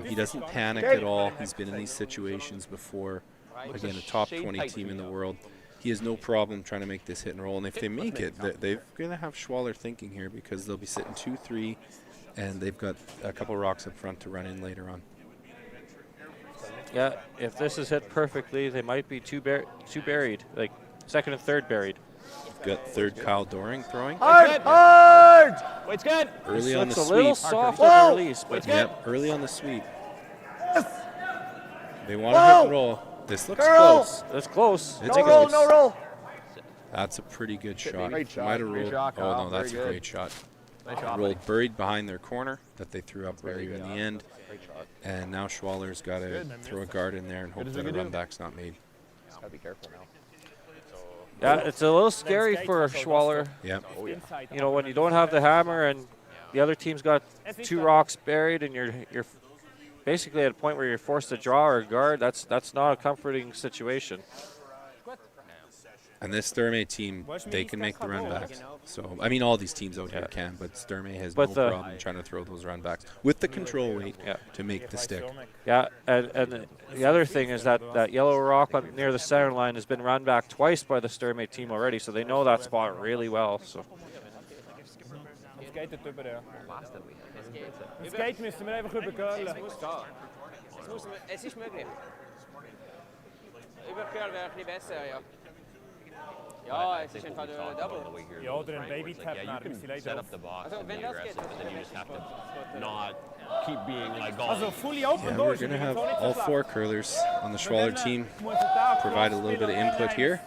He doesn't panic at all. He's been in these situations before. Again, a top 20 team in the world. He has no problem trying to make this hit and roll, and if they make it, they're going to have Schwaller thinking here because they'll be sitting 2-3, and they've got a couple rocks up front to run in later on. Yeah, if this is hit perfectly, they might be two buried, like second and third buried. Got third Kyle Doring throwing. Hard! Wait's good. Early on the It's a sweep. little soft on the release, but Yep, early on the sweep. They want to hit and roll. This looks close. That's close. It's No close. roll, no roll. That's a pretty good shot. Great shot. Might have Great rolled. shot, Oh Kyle. no, that's a Very great shot. Nice shot, Rolled buried behind their corner that they threw up earlier in the end. And now Schwaller's got to throw a guard in there and hope that a run back's not made. Gotta be careful now. Yeah, it's a little scary for Schwaller. Yep. You know, when you don't have the hammer and the other team's got two rocks buried and you're basically at a point where you're forced to draw or guard, that's not a comforting situation. And this Sturmay team, they can make the run backs. So, I mean, all these teams out here can, but Sturmay has no problem trying to throw those run backs with the control weight to make the stick. Yeah, and the other thing is that yellow rock near the center line has been run back twice by the Sturmay team already, so they know that spot really well. So. Het skate müssen wir einfach übergehen. Es ist möglich. Übercurl wäre ein bisschen besser, ja. Ja, es ist einfach der Double. Ja, oder ein Baby-Tap nach dem Set up the box and be aggressive, but then you just have to not keep being like gone. Also fully open Yeah, we're going to have all four curlers on the Schwaller team provide a little bit of input here.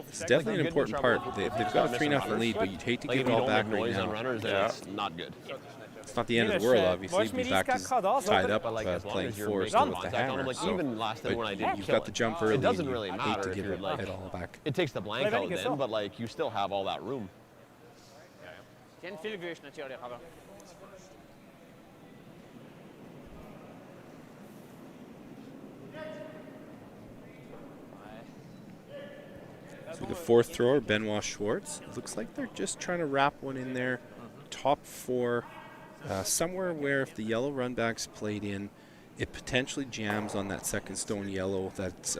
It's definitely an important part. They've got a 3-0 lead, but you'd hate to give it all back right now. It's not good. It's not the end of the world, obviously. The back is tied up playing four still with the hammer. Even last thing when I did, you've got the jump early. it doesn't and really you matter hate to if give you're it all back. It takes the blank out then, but like you still have all that room. Geen veel geweest natuurlijk, aber. So the fourth thrower, Benoit Schwartz. It looks like they're just trying to wrap one in there. Top four, somewhere where if the yellow run back's played in, it potentially jams on that second stone yellow that's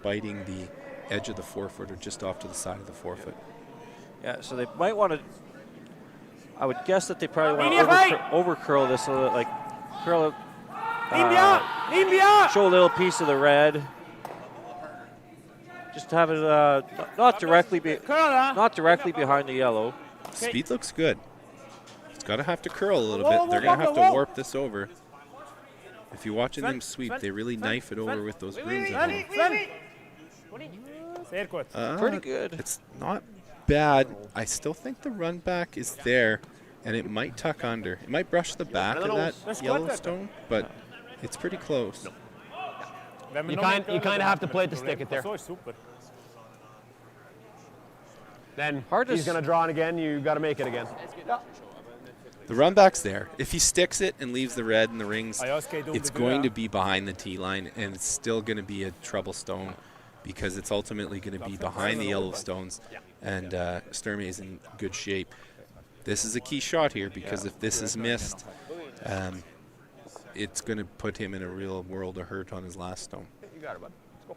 biting the edge of the forefoot or just off to the side of the forefoot. Yeah, so they might want to, I would guess that they probably want to over curl this a little, like curl it, show a little piece of the red. Just have it not directly behind the yellow. Speed looks good. It's got to have to curl a little bit. They're going to have to warp this over. If you're watching them sweep, they really knife it over with those brooms at home. Pretty good. It's not bad. I still think the run back is there, and it might tuck under. It might brush the back of that Yellowstone, but it's pretty close. You kind of have to play it to stick it there. Then he's going to draw it again. You got to make it again. The run back's there. If he sticks it and leaves the red and the rings, it's going to be behind the tee line, and it's still going to be a trouble stone because it's ultimately going to be behind the Yellowstones, and Sturmay is in good shape. This is a key shot here because if this is missed, it's going to put him in a real world of hurt on his last stone. You got it, bud. Let's go.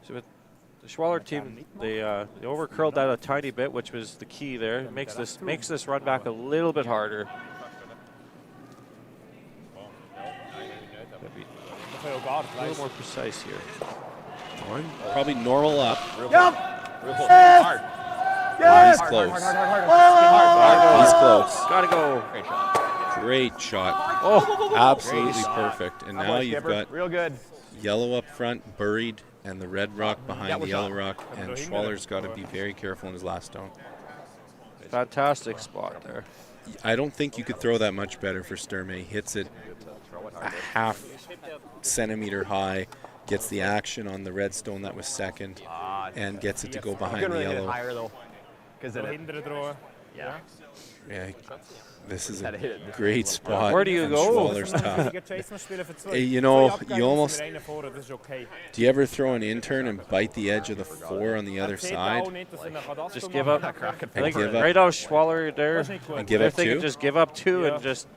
So with the Schwaller team, they over curled that a tiny bit, which was the key there. It makes this run back a little bit harder. A little more precise here. Probably normal up. Real close. Hard. He's close. He's close. Gotta go. Great shot. Great shot. Oh, absolutely perfect. And now you've got real good yellow up front, buried, and the red rock behind the yellow rock. And Schwaller's got to be very careful in his last stone. Fantastic spot there. I don't think you could throw that much better for Sturmay. Hits it a half centimeter high, gets the action on the red stone that was second, and gets it to go behind the yellow. Higher though, because Yeah. Yeah. This is a great spot. Where do you go? Schwaller's tough. You know, you almost. Do you ever throw an intern and bite the edge of the 4 on the other side? Just give up. I think give up. right out Schwaller there. And give They're up thinking 2? just give up 2 and just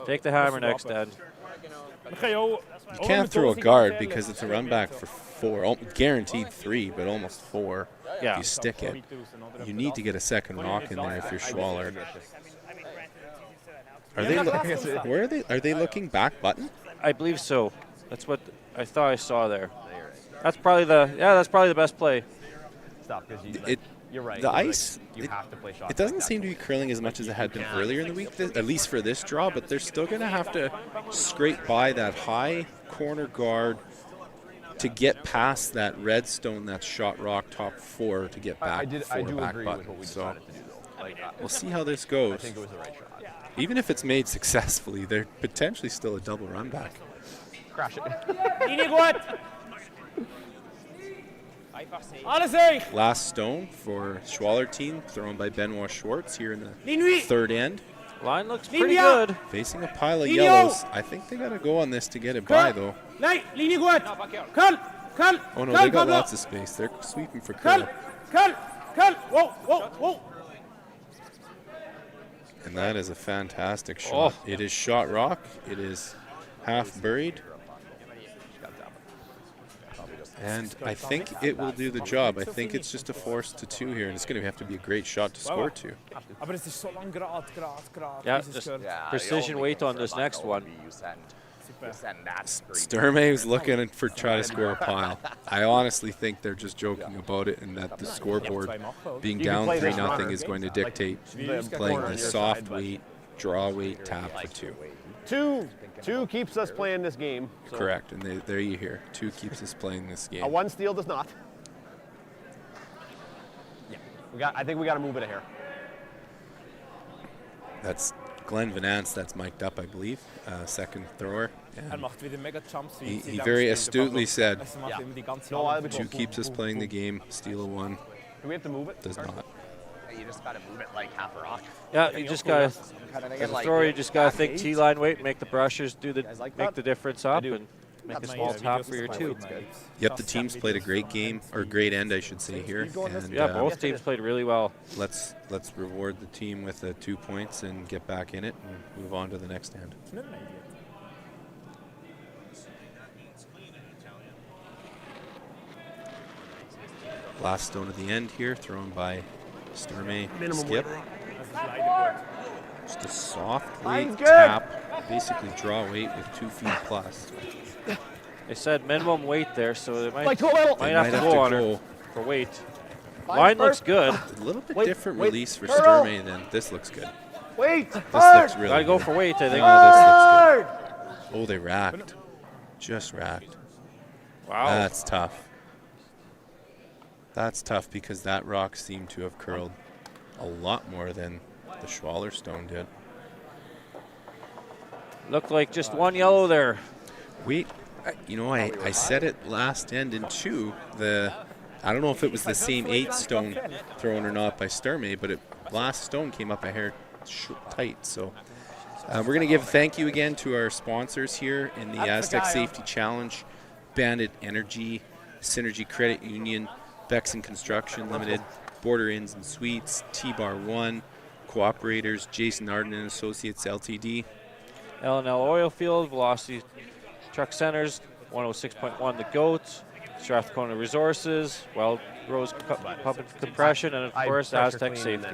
take the hammer next end. You can't throw a guard because it's a run back for 4. Guaranteed 3, but almost 4 Yeah. if you stick it. You need to get a second knock in there if you're Schwaller. Are they where are they? Are they looking back button? I believe so. That's what I thought I saw there. That's probably the best play. Stop, because you're right. The ice, you have to play shots. it doesn't seem to be curling as much as it had been earlier in the week, at least for this draw, but they're still going to have to scrape by that high corner guard to get past that redstone, that shot rock top 4 to get back I do back agree button. with what we So decided to do, though. Like, we'll see how this goes. I think it was the right shot. Even if it's made successfully, they're potentially still a double run back. Crash it. Last stone for Schwaller team, thrown by Benoit Schwartz here in the third end. Line looks pretty good. Facing a pile of yellows. I think they got to go on this to get it by, though. Oh, no, they got lots of space. They're sweeping for curl. And that is a fantastic shot. Oh. It is shot rock. It is half buried. And I think it will do the job. I think it's just a force to 2 here, and it's going to have to be a great shot to score 2. Yeah, just precision weight on this next one. Sturmay is looking for try to score a pile. I honestly think they're just joking about it, and that the scoreboard being down 3-0 is going to dictate playing the soft weight, draw weight, tap for 2. 2 keeps us playing this game. So Correct, and there you hear. 2 keeps us playing this game. A 1 steal does not. Yeah, I think we got to move it here. That's Glenn Van Nance, that's mic'd up, I believe, second thrower. And he very astutely said, 2 keeps us playing the game, steal a 1. Do we have to move it? Does not. You just got to move it like half a rock. Yeah, you just got to, as a thrower, you just got to think T-line weight, make the brushers make the difference up, and make a small tap for your 2. Yep, the teams played a great game, or great end, I should say, here. And, Yeah, both teams played really well. Let's reward the team with 2 points and get back in it and move on to the next end. Last stone at the end here, thrown by Sturmay. Skip. Just a soft weight tap, basically draw weight with 2 feet plus. They said minimum weight there, so they might They have to go on her for weight. Line looks good. A little bit different release for Sturmay than this looks good. Wait, This looks really Gotta go good. for weight, I think. Oh, this looks good. Oh, they racked. Just racked. Wow. That's tough. That's tough because that rock seemed to have curled a lot more than the Schwaller stone did. Looked like just 1 yellow there. I said it last end in 2. I don't know if it was the same 8 stone thrown or not by Sturmay, but last stone came up a hair tight. So we're going to give thank you again to our sponsors here in the Astec Safety Challenge: Bandit Energy, Synergy Credit Union, Bexon Construction Limited, Border Inns and Suites, T-Bar 1, Cooperators, Jason Arden and Associates Ltd. L&L Oilfield, Velocity Truck Centers, 106.1 The Goat, Strathcona Resources, Wild Rose Pump and Compression, and of course Astec Safety.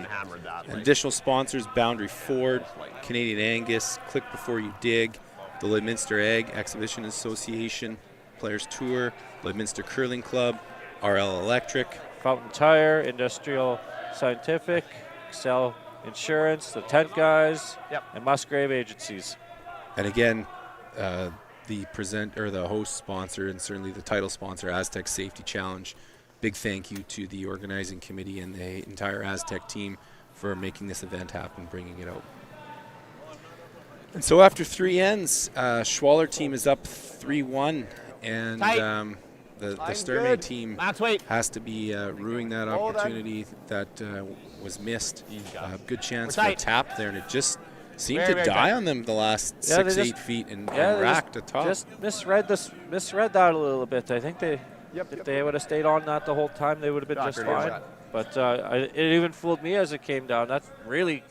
Additional sponsors: Boundary Ford, Canadian Angus, Click Before You Dig, the Lloydminster Ag Exhibition Association, Players Tour, Lloydminster Curling Club, RL Electric, Fountain Tire, Industrial Scientific, Excel Insurance, the Tent Guys, and Musgrave Agencies. and again, the host sponsor and certainly the title sponsor, Astec Safety Challenge. Big thank you to the organizing committee and the entire Astec team for making this event happen, bringing it out. And so after 3 ends, Schwaller team is up 3-1, and the Sturmay team has to be ruining that opportunity that was missed. Good chance for a tap there, and it just seemed to die on them the last 6-8 feet and racked a top. Just misread that a little bit. I think if they would have stayed on that the whole time, they would have been just fine. But it even fooled me as it came down. That really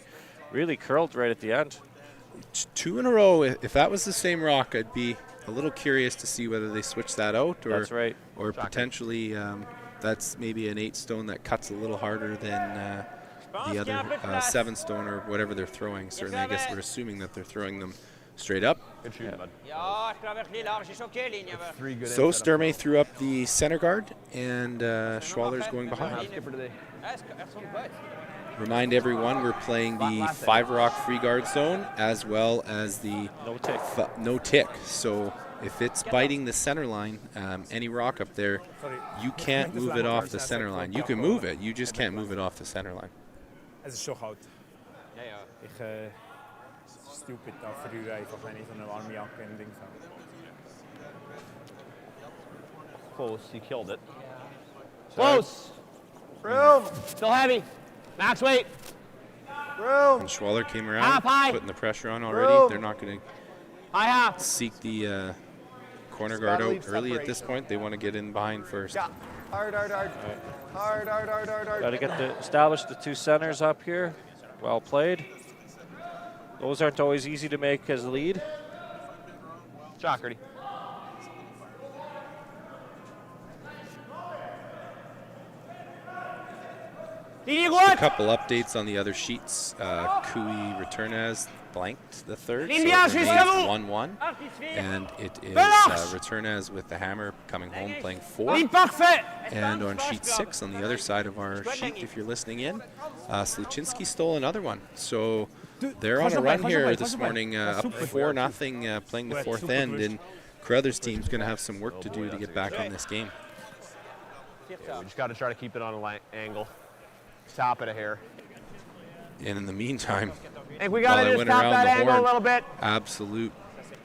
curled right at the end. 2 in a row. If that was the same rock, I'd be a little curious to see whether they switch that out, or that's right, or potentially that's maybe an 8 stone that cuts a little harder than the other 7 stone or whatever they're throwing. Certainly, I guess we're assuming that they're throwing them straight up. Good shooting, bud. So Sturmay threw up the center guard, and Schwaller's going behind. Remind everyone we're playing the 5 rock free guard zone as well as the no tick. So if it's biting the center line, any rock up there, you can't move it off the center line. You can move it, you just can't move it off the center line. Es ist schon kalt. Stupid da früher einfach, wenn ich so eine warme Jacke und Dings habe. Close, you killed it. Close. Room. Still heavy. Max weight. Room. And Schwaller came around, putting the pressure on already. Room. They're not going to seek the corner guard out early at this point. They want to get in behind first. Yeah. Hard. Got to establish the 2 centers up here. Well played. Those aren't always easy to make as a lead. Shock, ready. A couple updates on the other sheets. Kui Returnaz blanked the third, so it remains 1-1. And it is Returnaz with the hammer coming home playing 4. And on sheet 6 on the other side of our sheet, if you're listening in, Sluchinski stole another one. So they're on a run here this morning, up 4-0, playing the 4th end. And Carruthers' team's going to have some work to do to get back on this game. Yeah, we just got to try to keep it on an angle. Top it a hair. And in the meantime, we got to just top that angle a little bit. Absolute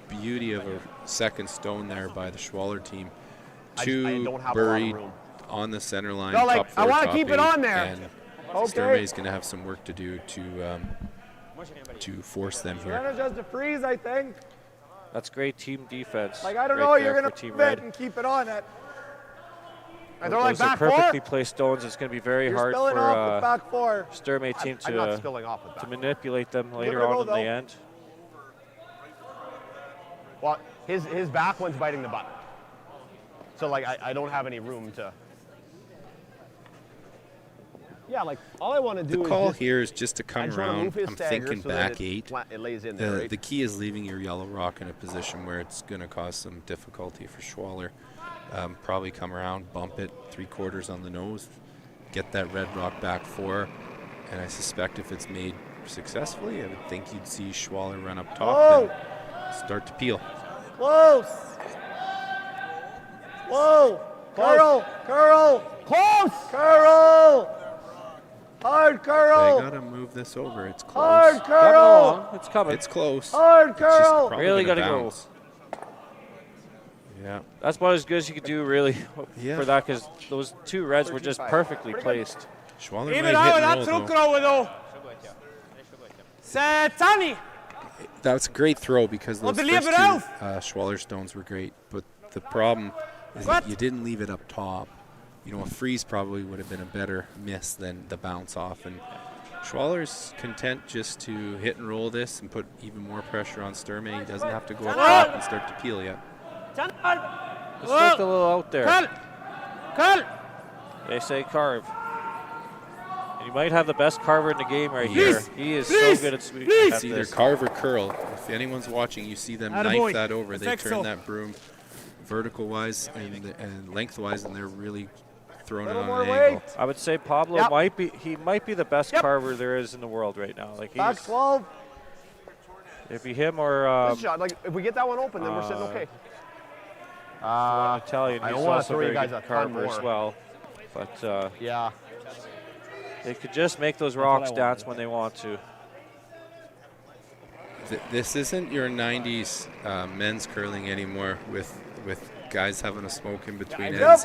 beauty of a second stone there by the Schwaller team. 2 buried on the center line. No, like, I want to keep it on there. And Sturmay is going to have some work to do to force them here. Trying to just a freeze, I think. That's great team defense. Like, I don't know, you're going to fit and keep it on it. Those are perfectly placed stones. It's going to be very hard for Sturmay team to manipulate them later on in the end. Well, his back one's biting the butt. So, like, I don't have any room to... Yeah, like, all I want to do the call here is just to come around. I'm thinking back 8. It lays in there, right? The key is leaving your yellow rock in a position where it's going to cause some difficulty for Schwaller. Probably come around, bump it 3/4 on the nose, get that red rock back 4, and I suspect if it's made successfully, I would think you'd see Schwaller run up top and start to peel. Close! Whoa! Curl! Close! Curl! Hard curl! They gotta move this over. It's close. Hard curl! It's coming. It's close. Hard curl! Really gotta go. Yeah. That's about as good as you could do, really, for that, because those 2 reds were just perfectly placed. Schwaller might hit and roll, That's a great throw because those first 2 Schwaller stones were great, but the problem is that you didn't leave it up top. You know, a freeze probably would have been a better miss than the bounce off, and Schwaller's content just to hit and roll this and put even more pressure on Sturmay. He doesn't have to go up top and start to peel yet. Just looked a little out there. They say carve. And you might have the best carver in the game right here. He is so good at sweeping. It's either carve or curl. If anyone's watching, you see them knife that over. They turn that broom vertical-wise and lengthwise, and they're really throwing it on an angle. I would say Pablo might be the best carver there is in the world right now. Like, Back 12. It'd be him or like, if we get that one open, then we're sitting okay. Italian, he's also a very good carver as well. But yeah, they could just make those rocks dance when they want to. This isn't your 90s men's curling anymore with guys having a smoke in between ends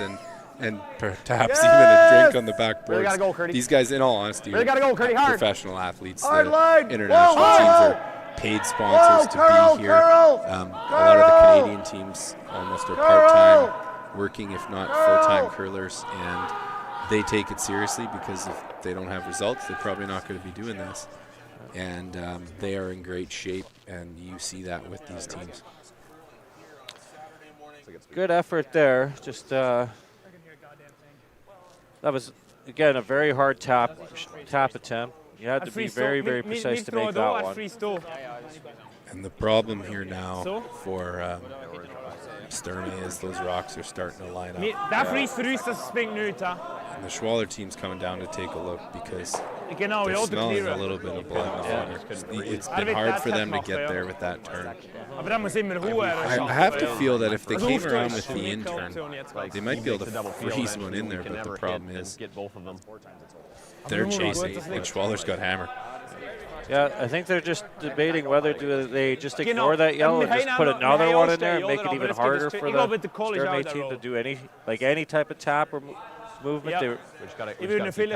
and perhaps even a drink on the backboards. Really gotta go, Curdy. These guys, in all honesty, Really gotta go, Curdy, hard. professional athletes. Hard The line. international Whoa, teams whoa. are paid sponsors to be here. A lot of the Canadian teams almost are part-time working, if not full-time curlers, and they take it seriously because if they don't have results, they're probably not going to be doing this. And they are in great shape, and you see that with these teams. Good effort there. Just that was, again, a very hard tap attempt. You had to be very, very precise to make that one. And the problem here now for Sturmay is those rocks are starting to line up. And the Schwaller team's coming down to take a look because they're smelling a little bit of blood in the water. It's been hard for them to get there with that turn. I have to feel that if they came around with the in-turn, they might be able to freeze one in there, but the problem is they're chasing and Schwaller's got hammered. Yeah, I think they're just debating whether do they just ignore that yellow and just put another one in there and make it even harder for the Sturmay team to do any type of tap or movement. If they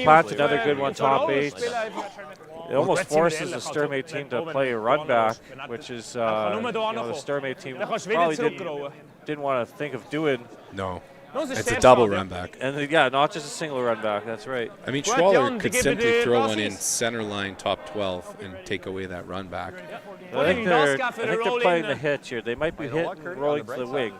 plant another good one top eight, it almost forces the Sturmay team to play a run back, which is the Sturmay team probably didn't want to think of doing. No. It's a double run back. And yeah, not just a single run back, that's right. I mean, Schwaller could simply throw one in center line top 12 and take away that run back. I think they're playing the hitch here. They might be rolling to the wing,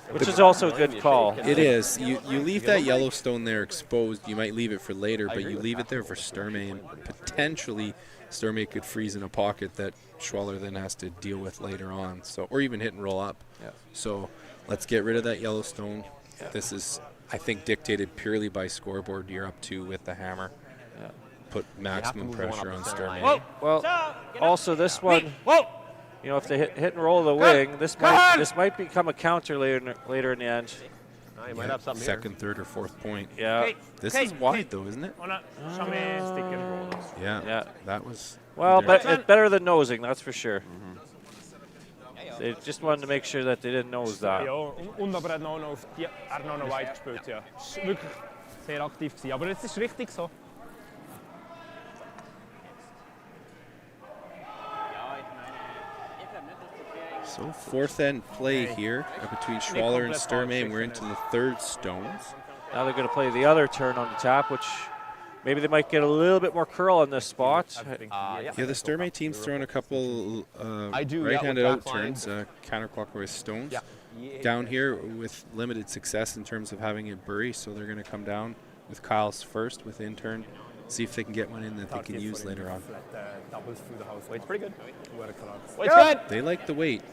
which is also a good call. It is. You leave that Yellowstone there exposed. You might leave it for later, but you leave it there for Sturmay, and potentially Sturmay could freeze in a pocket that Schwaller then has to deal with later on. So, or even hit and roll up. Yeah. So let's get rid of that Yellowstone. Yeah. This is, I think, dictated purely by scoreboard. You're up 2 with the hammer. Yeah. Put maximum pressure on Sturmay. Well, also this one, if they hit and roll the wing, this might become a counter later in the end. You might have something second, third, or fourth point. Yeah. This is wide, though, isn't it? Yeah. That was. Well, but it's better than nosing, that's for sure. They just wanted to make sure that they didn't nose that. Ja, und aber er hat noch weit gespielt, ja. Wirklich sehr aktiv gewesen, aber es ist richtig so. So fourth end play here between Schwaller and Sturmay, and we're into the third stones. Now they're going to play the other turn on the tap, which maybe they might get a little bit more curl on this spot. Yeah, the Sturmay team's thrown a couple right-handed out turns, counterclockwise stones. Down here with limited success in terms of having it bury, so they're going to come down with Kyle's first with in-turn, see if they can get one in that they can use later on. Weight's pretty good. Weight's good. They like the weight.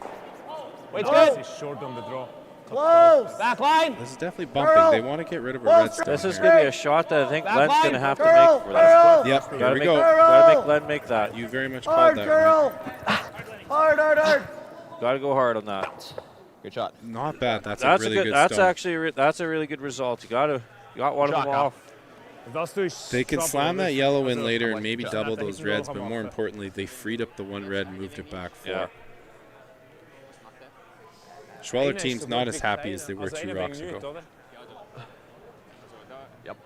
Weight's good. He's short on the draw. Close. Back line. This is definitely bumping. They want to get rid of a red stone. This is going to be a shot that I think Len's going to have to make for that. Yep, here we go. Got to make Len make that. You very much called that, right? Hard. Got to go hard on that. Good shot. Not bad. That's a really good That's stone. actually that's a really good result. You got one of them off. They can slam that yellow in later and maybe double those reds, but more importantly, they freed up the one red and moved it back 4. Yeah. Schwaller team's not as happy as they were 2 rocks ago. Yep.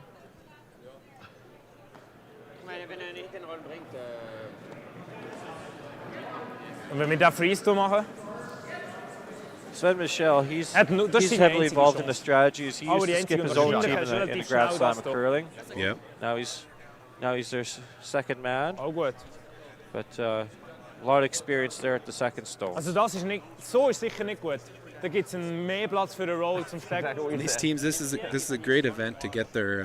Und wenn wir da Freeze machen? Sven Michel, he's heavily involved in the strategies. He used to skip his own team in the Grand Slam of curling. Yep. Now he's their second man. Oh gut. But a lot of experience there at the second stone. Also das ist nicht, so ist sicher nicht gut. Da gibt's mehr Platz für den Roll zum Stack. These teams, this is a great event to get their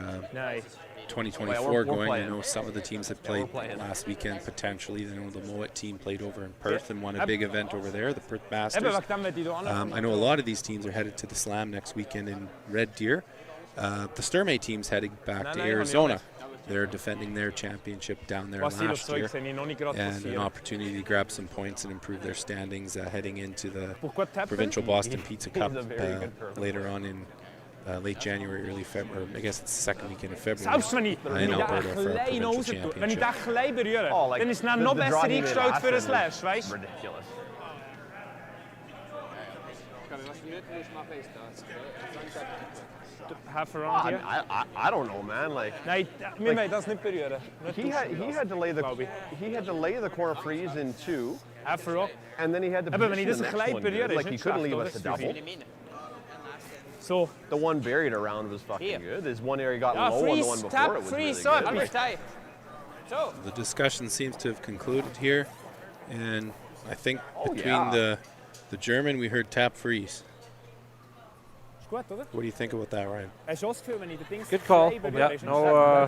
2024 going. I know some of the teams that played last weekend potentially. I know the Moet team played over in Perth and won a big event over there, the Perth Masters. I know a lot of these teams are headed to the Slam next weekend in Red Deer. The Sturmay team's heading back to Arizona. They're defending their championship down there last year, and an opportunity to grab some points and improve their standings heading into the Provincial Boston Pizza Cup later on in late January, early February. I guess it's the second weekend of February in Alberta for a provincial championship. Wenn ich den klein berühre, dann ist es noch besser eingestellt für ein Slash, weißt du? Ridiculous. Half around here. I don't know, man. Like, Nee, wir wollen das nicht berühren. he had to lay the corner freeze in 2, Half rock. and then he had to Aber wenn ich position das the ein next klein one berühre, good. ist Like, he nicht couldn't schlecht, leave oder? us a Das ist double. So. The one buried around was fucking good. His one area got low, and the freeze, one before tap, it was freeze, really so, good. understay. So. The discussion seems to have concluded here, and I think between yeah. the German, we heard tap freeze. Gut, oder? What do you think about that, Ryan? Hast du das Gefühl, wenn ich den Dings Good call. frei berühre, Yeah, ist no,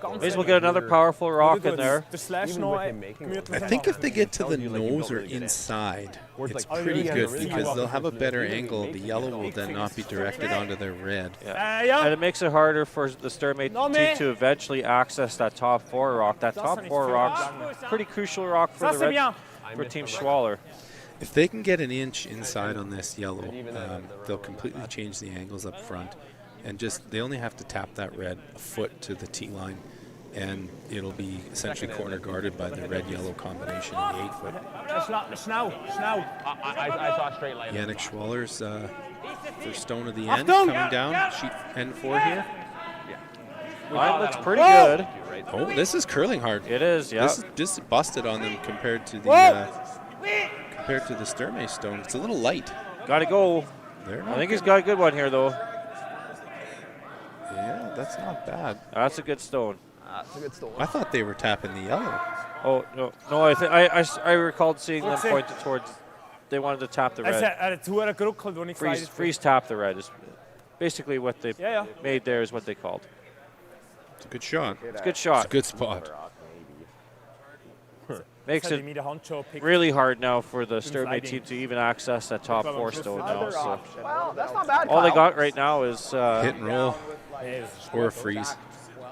ganz Maybe we'll get another powerful rock in there. Der Slash Even noch with him making gemütlich I those think if they get to the tells you, like, you nose don't or really get in. inside, Where it's it's like, pretty yeah, good really because well. they'll have a better Really angle. The making yellow it. will then not be directed onto their red. And it makes it harder for the Sturmay team to eventually access that top 4 rock. That top 4 rock's pretty crucial rock for the red, for Team Schwaller. If they can get an inch inside on this yellow, they'll completely change the angles up front. And just, they only have to tap that red a foot to the tee line, and it'll be essentially corner guarded by the red-yellow combination in the 8-foot. Schnell. I saw a straight line. Yannick Schwaller's first stone of the end coming down, sheet end 4 here. Line looks pretty good. Oh, this is curling hard. It is, yeah. This is just busted on them compared to the Sturmay stone. It's a little light. Got to go. I think he's got a good one here, though. Yeah, that's not bad. That's a good stone. That's a good stone. I thought they were tapping the yellow. Oh, no. I recalled seeing them pointed towards, they wanted to tap the red. Het hat geruckelt, als ich gesagt habe. Freeze tap the red is basically what they Yeah. made there is what they called. It's a good shot. It's a good shot. It's a good spot. Makes it really hard now for the Sturmay team to even access that top 4 stone now. So Well, that's not bad. all they Kyle. got right now is Hit and roll or a freeze.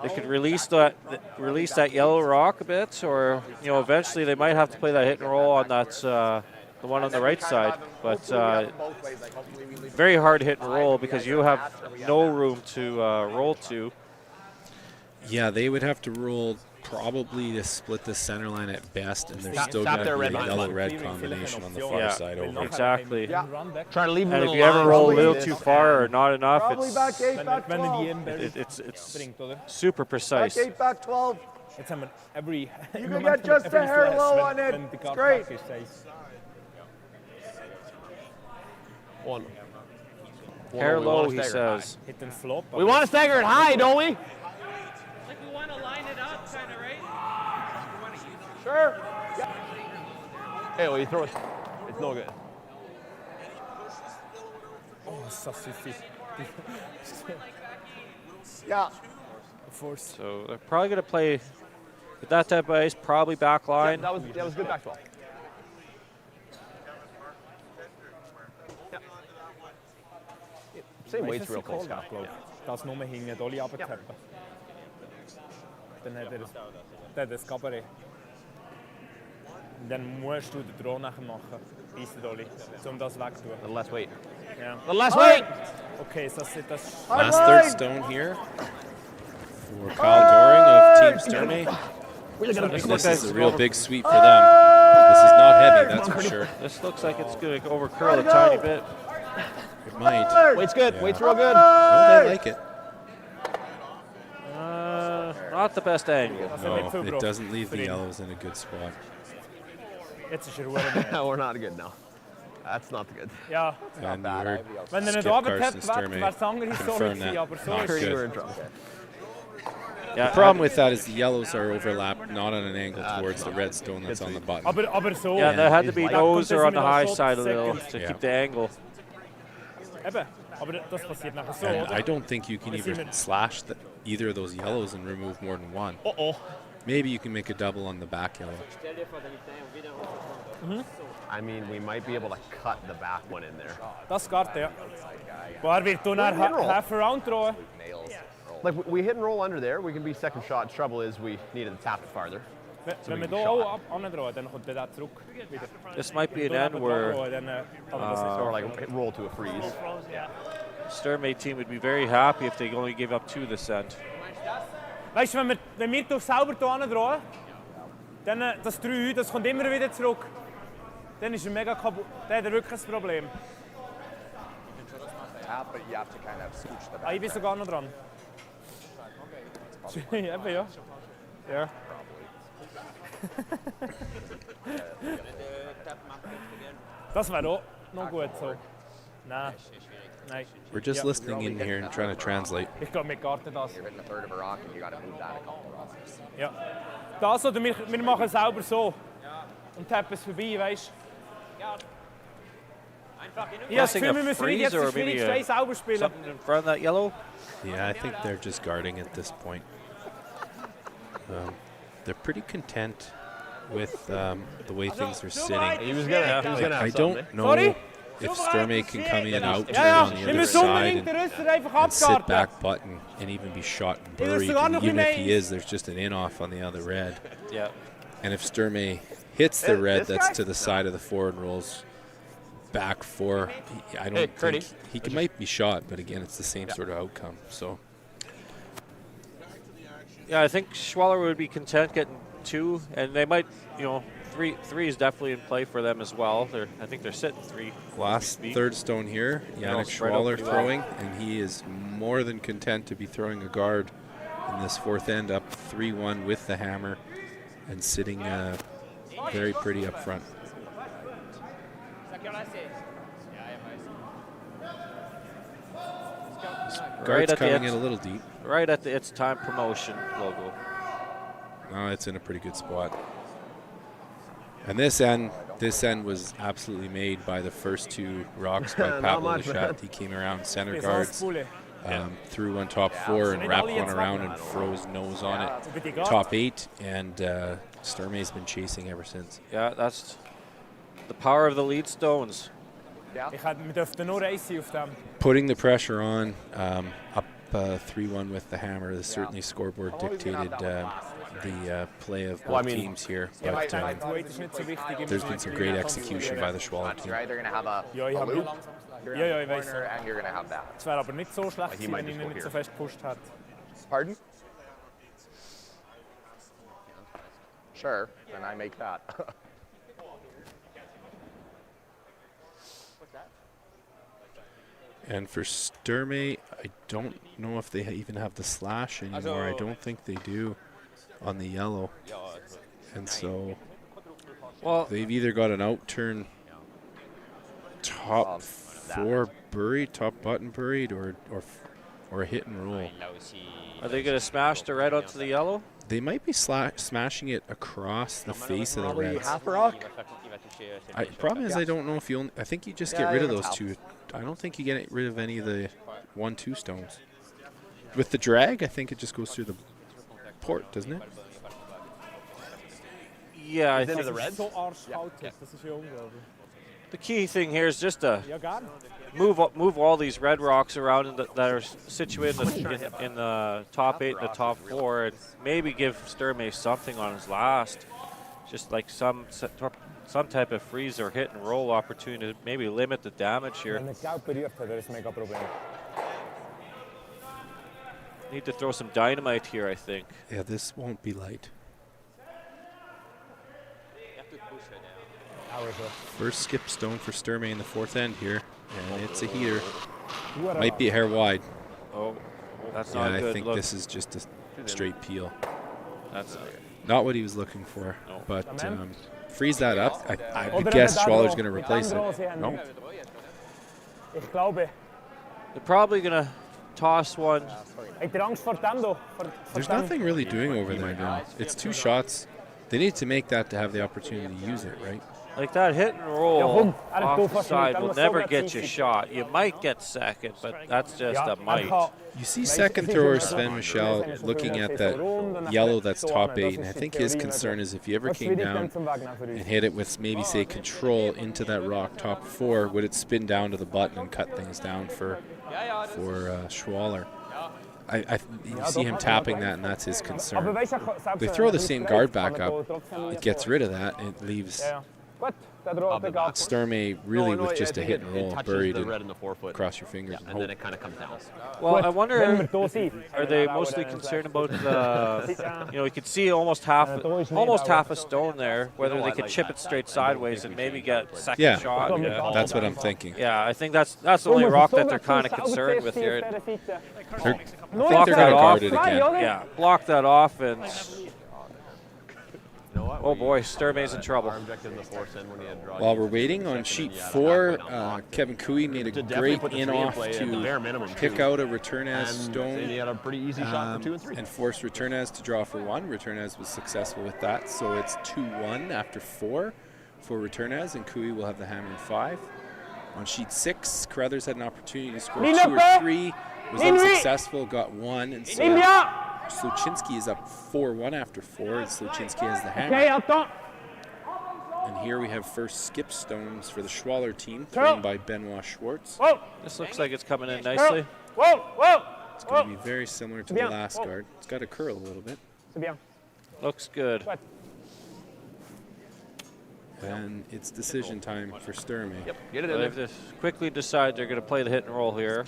they could release that yellow rock a bit, or eventually they might have to play that hit and roll on that the one on the right side. But very hard to hit and roll because you have no room to roll to. Yeah, they would have to roll probably to split the center line at best, and there's still Stop got to their be red a line. yellow-red combination on the far side over. Exactly. Try to leave him And in if the you ever line, roll a probably little this. too far or not enough, Probably back 8, back 12. it's super precise. Back 8, back 12. Jetzt haben wir every. You can get just a hair low on it. It's great. One. Hair We low, wanna he stagger says. Hit and flop. We want to stagger it high, don't we? Like we want to line it up, kind of, right? Sure. Hey, well, you throw it. It's no good. Oh, ça suffit. Yeah. Force. So they're probably going to play with that type of ice, probably back line. That was good basketball. Same weight's real close, Scott. Das nur hinten Dolly runtertappen. Dann hat er das Cabaret. Dann musst du den Draw nachher machen, bis der Dolly, um das wegzutun. The less weight. Ja. The less weight! Okay, das Last third stone here for Kyle Doring of Team Sturmay. This is a real big sweep for them. This is not heavy, that's for sure. This looks like it's going to overcurl a tiny bit. It might. Weight's good. Yeah. Weight's real good. Oh, they like it. Not the best angle. No, it doesn't leave the yellows in a good spot. Jetzt ist er We're not good now. That's not good. Ja, And you heard wenn er nicht Skip runtertappt, Karsten wäre Sturmay es andere so confirm nicht, that. aber so Not ist You were good. in trouble. Yeah, The problem with that is the yellows are overlapped, not on an angle towards the red stone that's on the button. aber so. Yeah, there had to be He's nose like- or on the high side a little to Yeah. keep the angle. Eben, aber das passiert nachher so, And oder? I don't think you can even slash either of those yellows and remove more than one. Uh-oh. Maybe you can make a double on the back yellow. I mean, we might be able to cut the back one in there. Das geht, ja. Aber er wird dann half around throwen. Like, we hit and roll under there. We can be second shot. Trouble is, we needed to tap it farther. Wenn wir hier auch andrehen, dann kommt der zurück wieder. This might be an end where Dann kann man das nicht. Or like roll to a freeze. Sturmay team would be very happy if they only gave up 2 this end. Weißt du, wenn wir doch selber hier andrehen, dann das 3, das kommt immer wieder zurück. Dann ist er mega kaputt. Dann hat er wirklich ein Problem. that, but you have to kind of scooch the back. Ich bin sogar noch dran. Eben, ja. Ja. Das wäre auch noch gut so. Nein. Nein. We're just listening in here and trying to translate. Ich glaube, wir garten das. You're hitting a third of a rock and you got to move that a couple of rocks. Ja. Das oder wir machen es selber so. Und tappen es vorbei, weißt du? Ja, das Gefühl, wir müssen nicht jetzt das Schwierigste selber spielen. Something in front of that yellow? Yeah, I think they're just guarding at this point. They're pretty content with the way things are sitting. He was gonna have I don't know if Sturmay can come in out turn Ja, on the wir other müssen side unbedingt den Rüster einfach and sit abgarten. back button and even be shot and Hey, there's buried. sogar And noch even if ein he is, there's just an in-off on the other red. Yeah. And if Sturmay hits the red this that's guy? to the side of the forward and rolls back 4, I don't think he might be shot, but again, it's the same sort of outcome. So Yeah, I think Schwaller would be content getting 2, and they might, you know, three is definitely in play for them as well. I think they're sitting 3. last third stone here, Yannick spread out Schwaller pretty well. throwing, and he is more than content to be throwing a guard in this fourth end up 3-1 with the hammer and sitting very pretty up front. Guard's coming in a little deep. Right at the It's Time promotion logo. Oh, it's in a pretty good spot. And this end was absolutely made by the first 2 rocks by Pavel Lechat. He came around center guards, threw one top 4 and wrapped one around and froze nose on it. Top 8, and Sturmay's been chasing ever since. Yeah, that's the power of the lead stones. Wir dürften nur eins sein auf dem. Putting the pressure on, up 3-1 with the hammer. This certainly Scoreboard dictated the play of both teams here. But there's been some great execution by the Schwaller team. You're either going to have a loop, you're Ja, in the corner, and you're going to have that. Es wäre aber nicht so schlecht gewesen, wenn ihn nicht so fest gepusht hat. Pardon? Sure, then I make that. And for Sturmay, I don't know if they even have the slash anymore. I don't think they do on the yellow. And so they've either got an outturn top 4 buried, top button buried, or a hit and roll. Are they going to smash the red onto the yellow? They might be smashing it across the face of the reds. Half a rock? Problem is, I don't know if you I think you just get rid of those 2. I don't think you get rid of any of the 1-2 stones. With the drag, I think it just goes through the port, doesn't it? Yeah, I think The key thing here is just to move all these red rocks around that are situated in the top 8 and the top 4, and maybe give Sturmay something on his last, just like some type of freeze or hit and roll opportunity to maybe limit the damage here. Need to throw some dynamite here, I think. Yeah, this won't be light. First skip stone for Sturmay in the fourth end here, and it's a heater. Might be a hair wide. Oh, that's not a good I think look. this is just a straight peel. That's not what he was looking for, but freeze that up. I would guess Schwaller's going to replace it. No? They're probably going to toss one. There's nothing really doing over there now. It's 2 shots. They need to make that to have the opportunity to use it, right? Like that hit and roll off the side will never get you shot. You might get second, but that's just a might. You see second thrower Sven Michel looking at that yellow that's top 8, and I think his concern is if you ever came down and hit it with maybe, say, control into that rock top 4, would it spin down to the button and cut things down for Schwaller? You see him tapping that, and that's his concern. They throw the same guard back up, it gets rid of that, and it leaves Sturmay really with just a hit and roll buried the red in the forefoot. Across your fingers. And then it kind of comes down. Well, I wonder, are they mostly concerned about the, you could see almost half a stone there, whether they could chip it straight sideways and maybe get second shot. Yeah, that's what I'm thinking. Yeah, I think that's the only rock that they're kind of concerned with here. Block that off. Yeah, block that off and. Oh boy, Sturmay's in trouble. While we're waiting on sheet 4, Kevin Cooey made a great in-off to pick out a return as stone he had a pretty easy shot for 2 and 3. and force return as to draw for 1. Return as was successful with that, so it's 2-1 after 4 for return as, and Cooey will have the hammer in 5. On sheet 6, Carruthers had an opportunity to score 2 or 3, was unsuccessful, got 1, and so Sluchinski is up 4-1 after 4, and Sluchinski has the hammer. And here we have first skip stones for the Schwaller team, thrown by Benoit Schwartz. This looks like it's coming in nicely. It's going to be very similar to the last guard. It's got to curl a little bit. Looks good. And it's decision time for Sturmay. Get it in They there. have to quickly decide they're going to play the hit and roll here.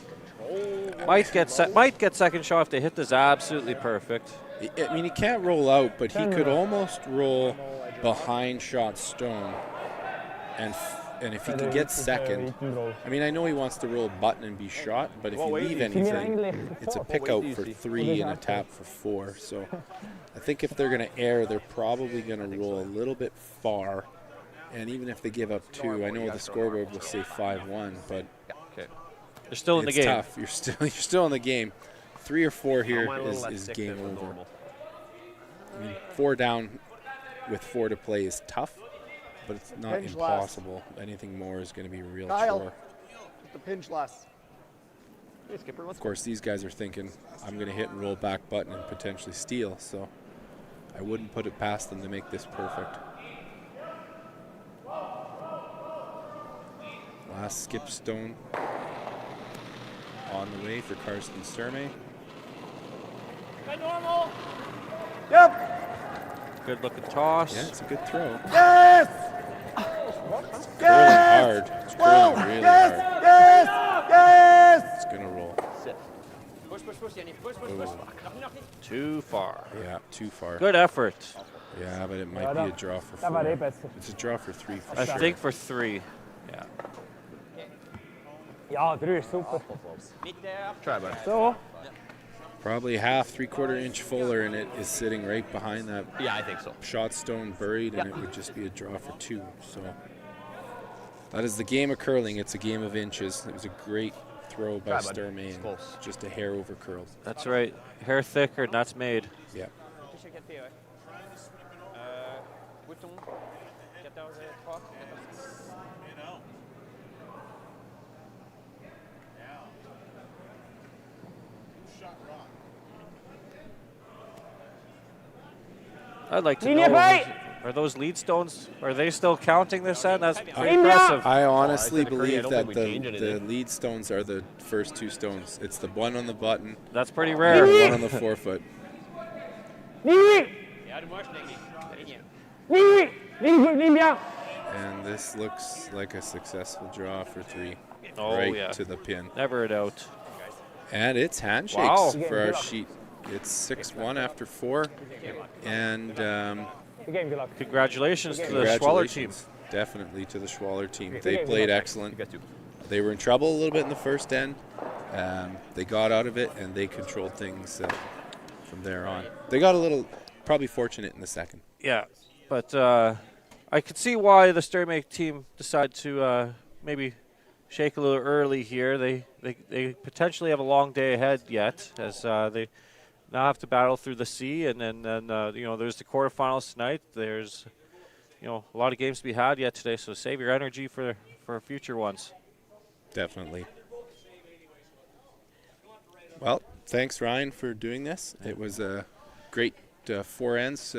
Might get second shot if they hit this absolutely perfect. I mean, he can't roll out, but he could almost roll behind shot stone. And if he can get second, I mean, I know he wants to roll button and be shot, but if you leave anything, it's a pick out for 3 and a tap for 4. So I think if they're going to err, they're probably going to roll a little bit far. And even if they give up 2, I know the scoreboard will say 5-1, but they're still in the game. Tough. You're still in the game. 3 or 4 here is game over. I mean, 4 down with 4 to play is tough, but it's not impossible. Anything more is going to be a real chore. The pinch less. Of course, these guys are thinking, I'm going to hit and roll back button and potentially steal, so I wouldn't put it past them to make this perfect. Last skip stone on the way for Karsten Sturmay. Good looking toss. Yeah, it's a good throw. Yes! It's curling hard. It's curling really hard. Yes! It's gonna roll. Too far. Yeah, too far. Good effort. Yeah, but it might be a draw for 4. It's a draw for 3 for I sure. think for 3. Yeah. Try, bud. Probably half, 3/4 inch fuller, and it is sitting right behind that. Yeah, I think so. Shot stone buried, and it would just be a draw for 2. So that is the game of curling. It's a game of inches. It was a great throw by Sturmay, and just a hair over curled. That's right. Hair thicker, and that's made. Yeah. I'd like to know, are those lead stones, are they still counting this end? That's pretty impressive. I honestly believe that the lead stones are the first 2 stones. It's the one on the button. That's pretty rare. And the one on the forefoot. And this looks like a successful draw for 3. Right to the pin. Never a doubt. And it's handshakes for our sheet. It's 6-1 after 4. And congratulations to the Schwaller team. Definitely to the Schwaller team. They played excellent. They were in trouble a little bit in the first end. They got out of it, and they controlled things from there on. They got a little probably fortunate in the second. Yeah, but I could see why the Sturmay team decided to maybe shake a little early here. They potentially have a long day ahead yet, as they now have to battle through the sea, and then there's the quarterfinals tonight. There's a lot of games to be had yet today, so save your energy for future ones. Definitely. Well, thanks Ryan for doing this. It was a great 4 ends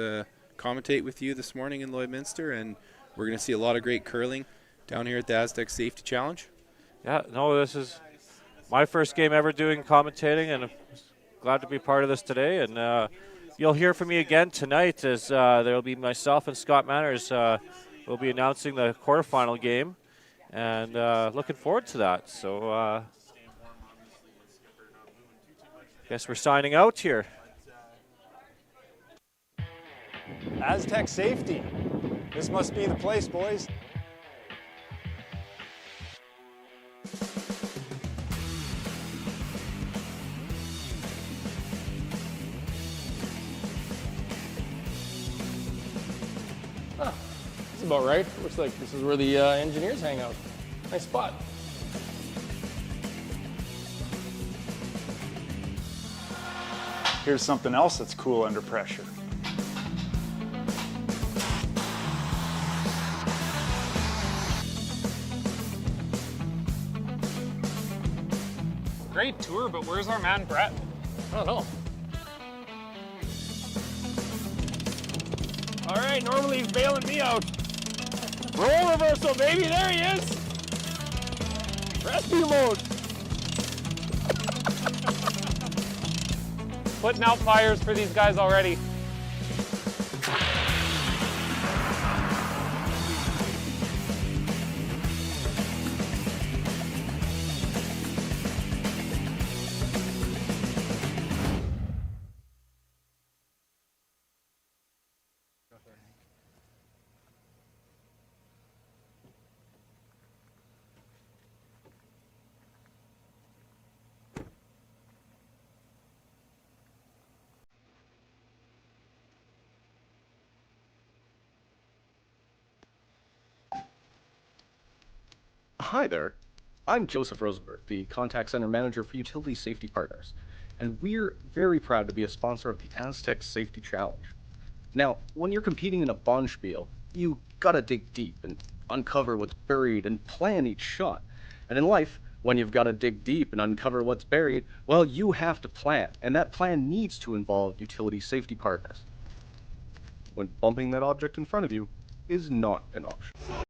commentate with you this morning in Lloydminster, and we're going to see a lot of great curling down here at the Astec Safety Challenge. Yeah, no, this is my first game ever doing commentating, and I'm glad to be part of this today. And you'll hear from me again tonight, as there will be myself and Scott Manners we'll be announcing the quarterfinal game, and looking forward to that. So guess we're signing out here. Astec safety. This must be the place, boys. Huh. That's about right. Looks like this is where the engineers hang out. Nice spot. Here's something else that's cool under pressure. Great tour, but where's our man Brett? I don't know. All right, normally he's bailing me out. Roll reversal, baby, there he is. Rescue mode. Putting out fires for these guys already. Hi there. I'm Joseph Rosenberg, the Contact Center Manager for Utility Safety Partners, and we're very proud to be a sponsor of the Astec Safety Challenge. Now, when you're competing in a bonspiel, you gotta dig deep and uncover what's buried and plan each shot. And in life, when you've gotta dig deep and uncover what's buried, well, you have to plan, and that plan needs to involve utility safety partners. When bumping that object in front of you is not an option.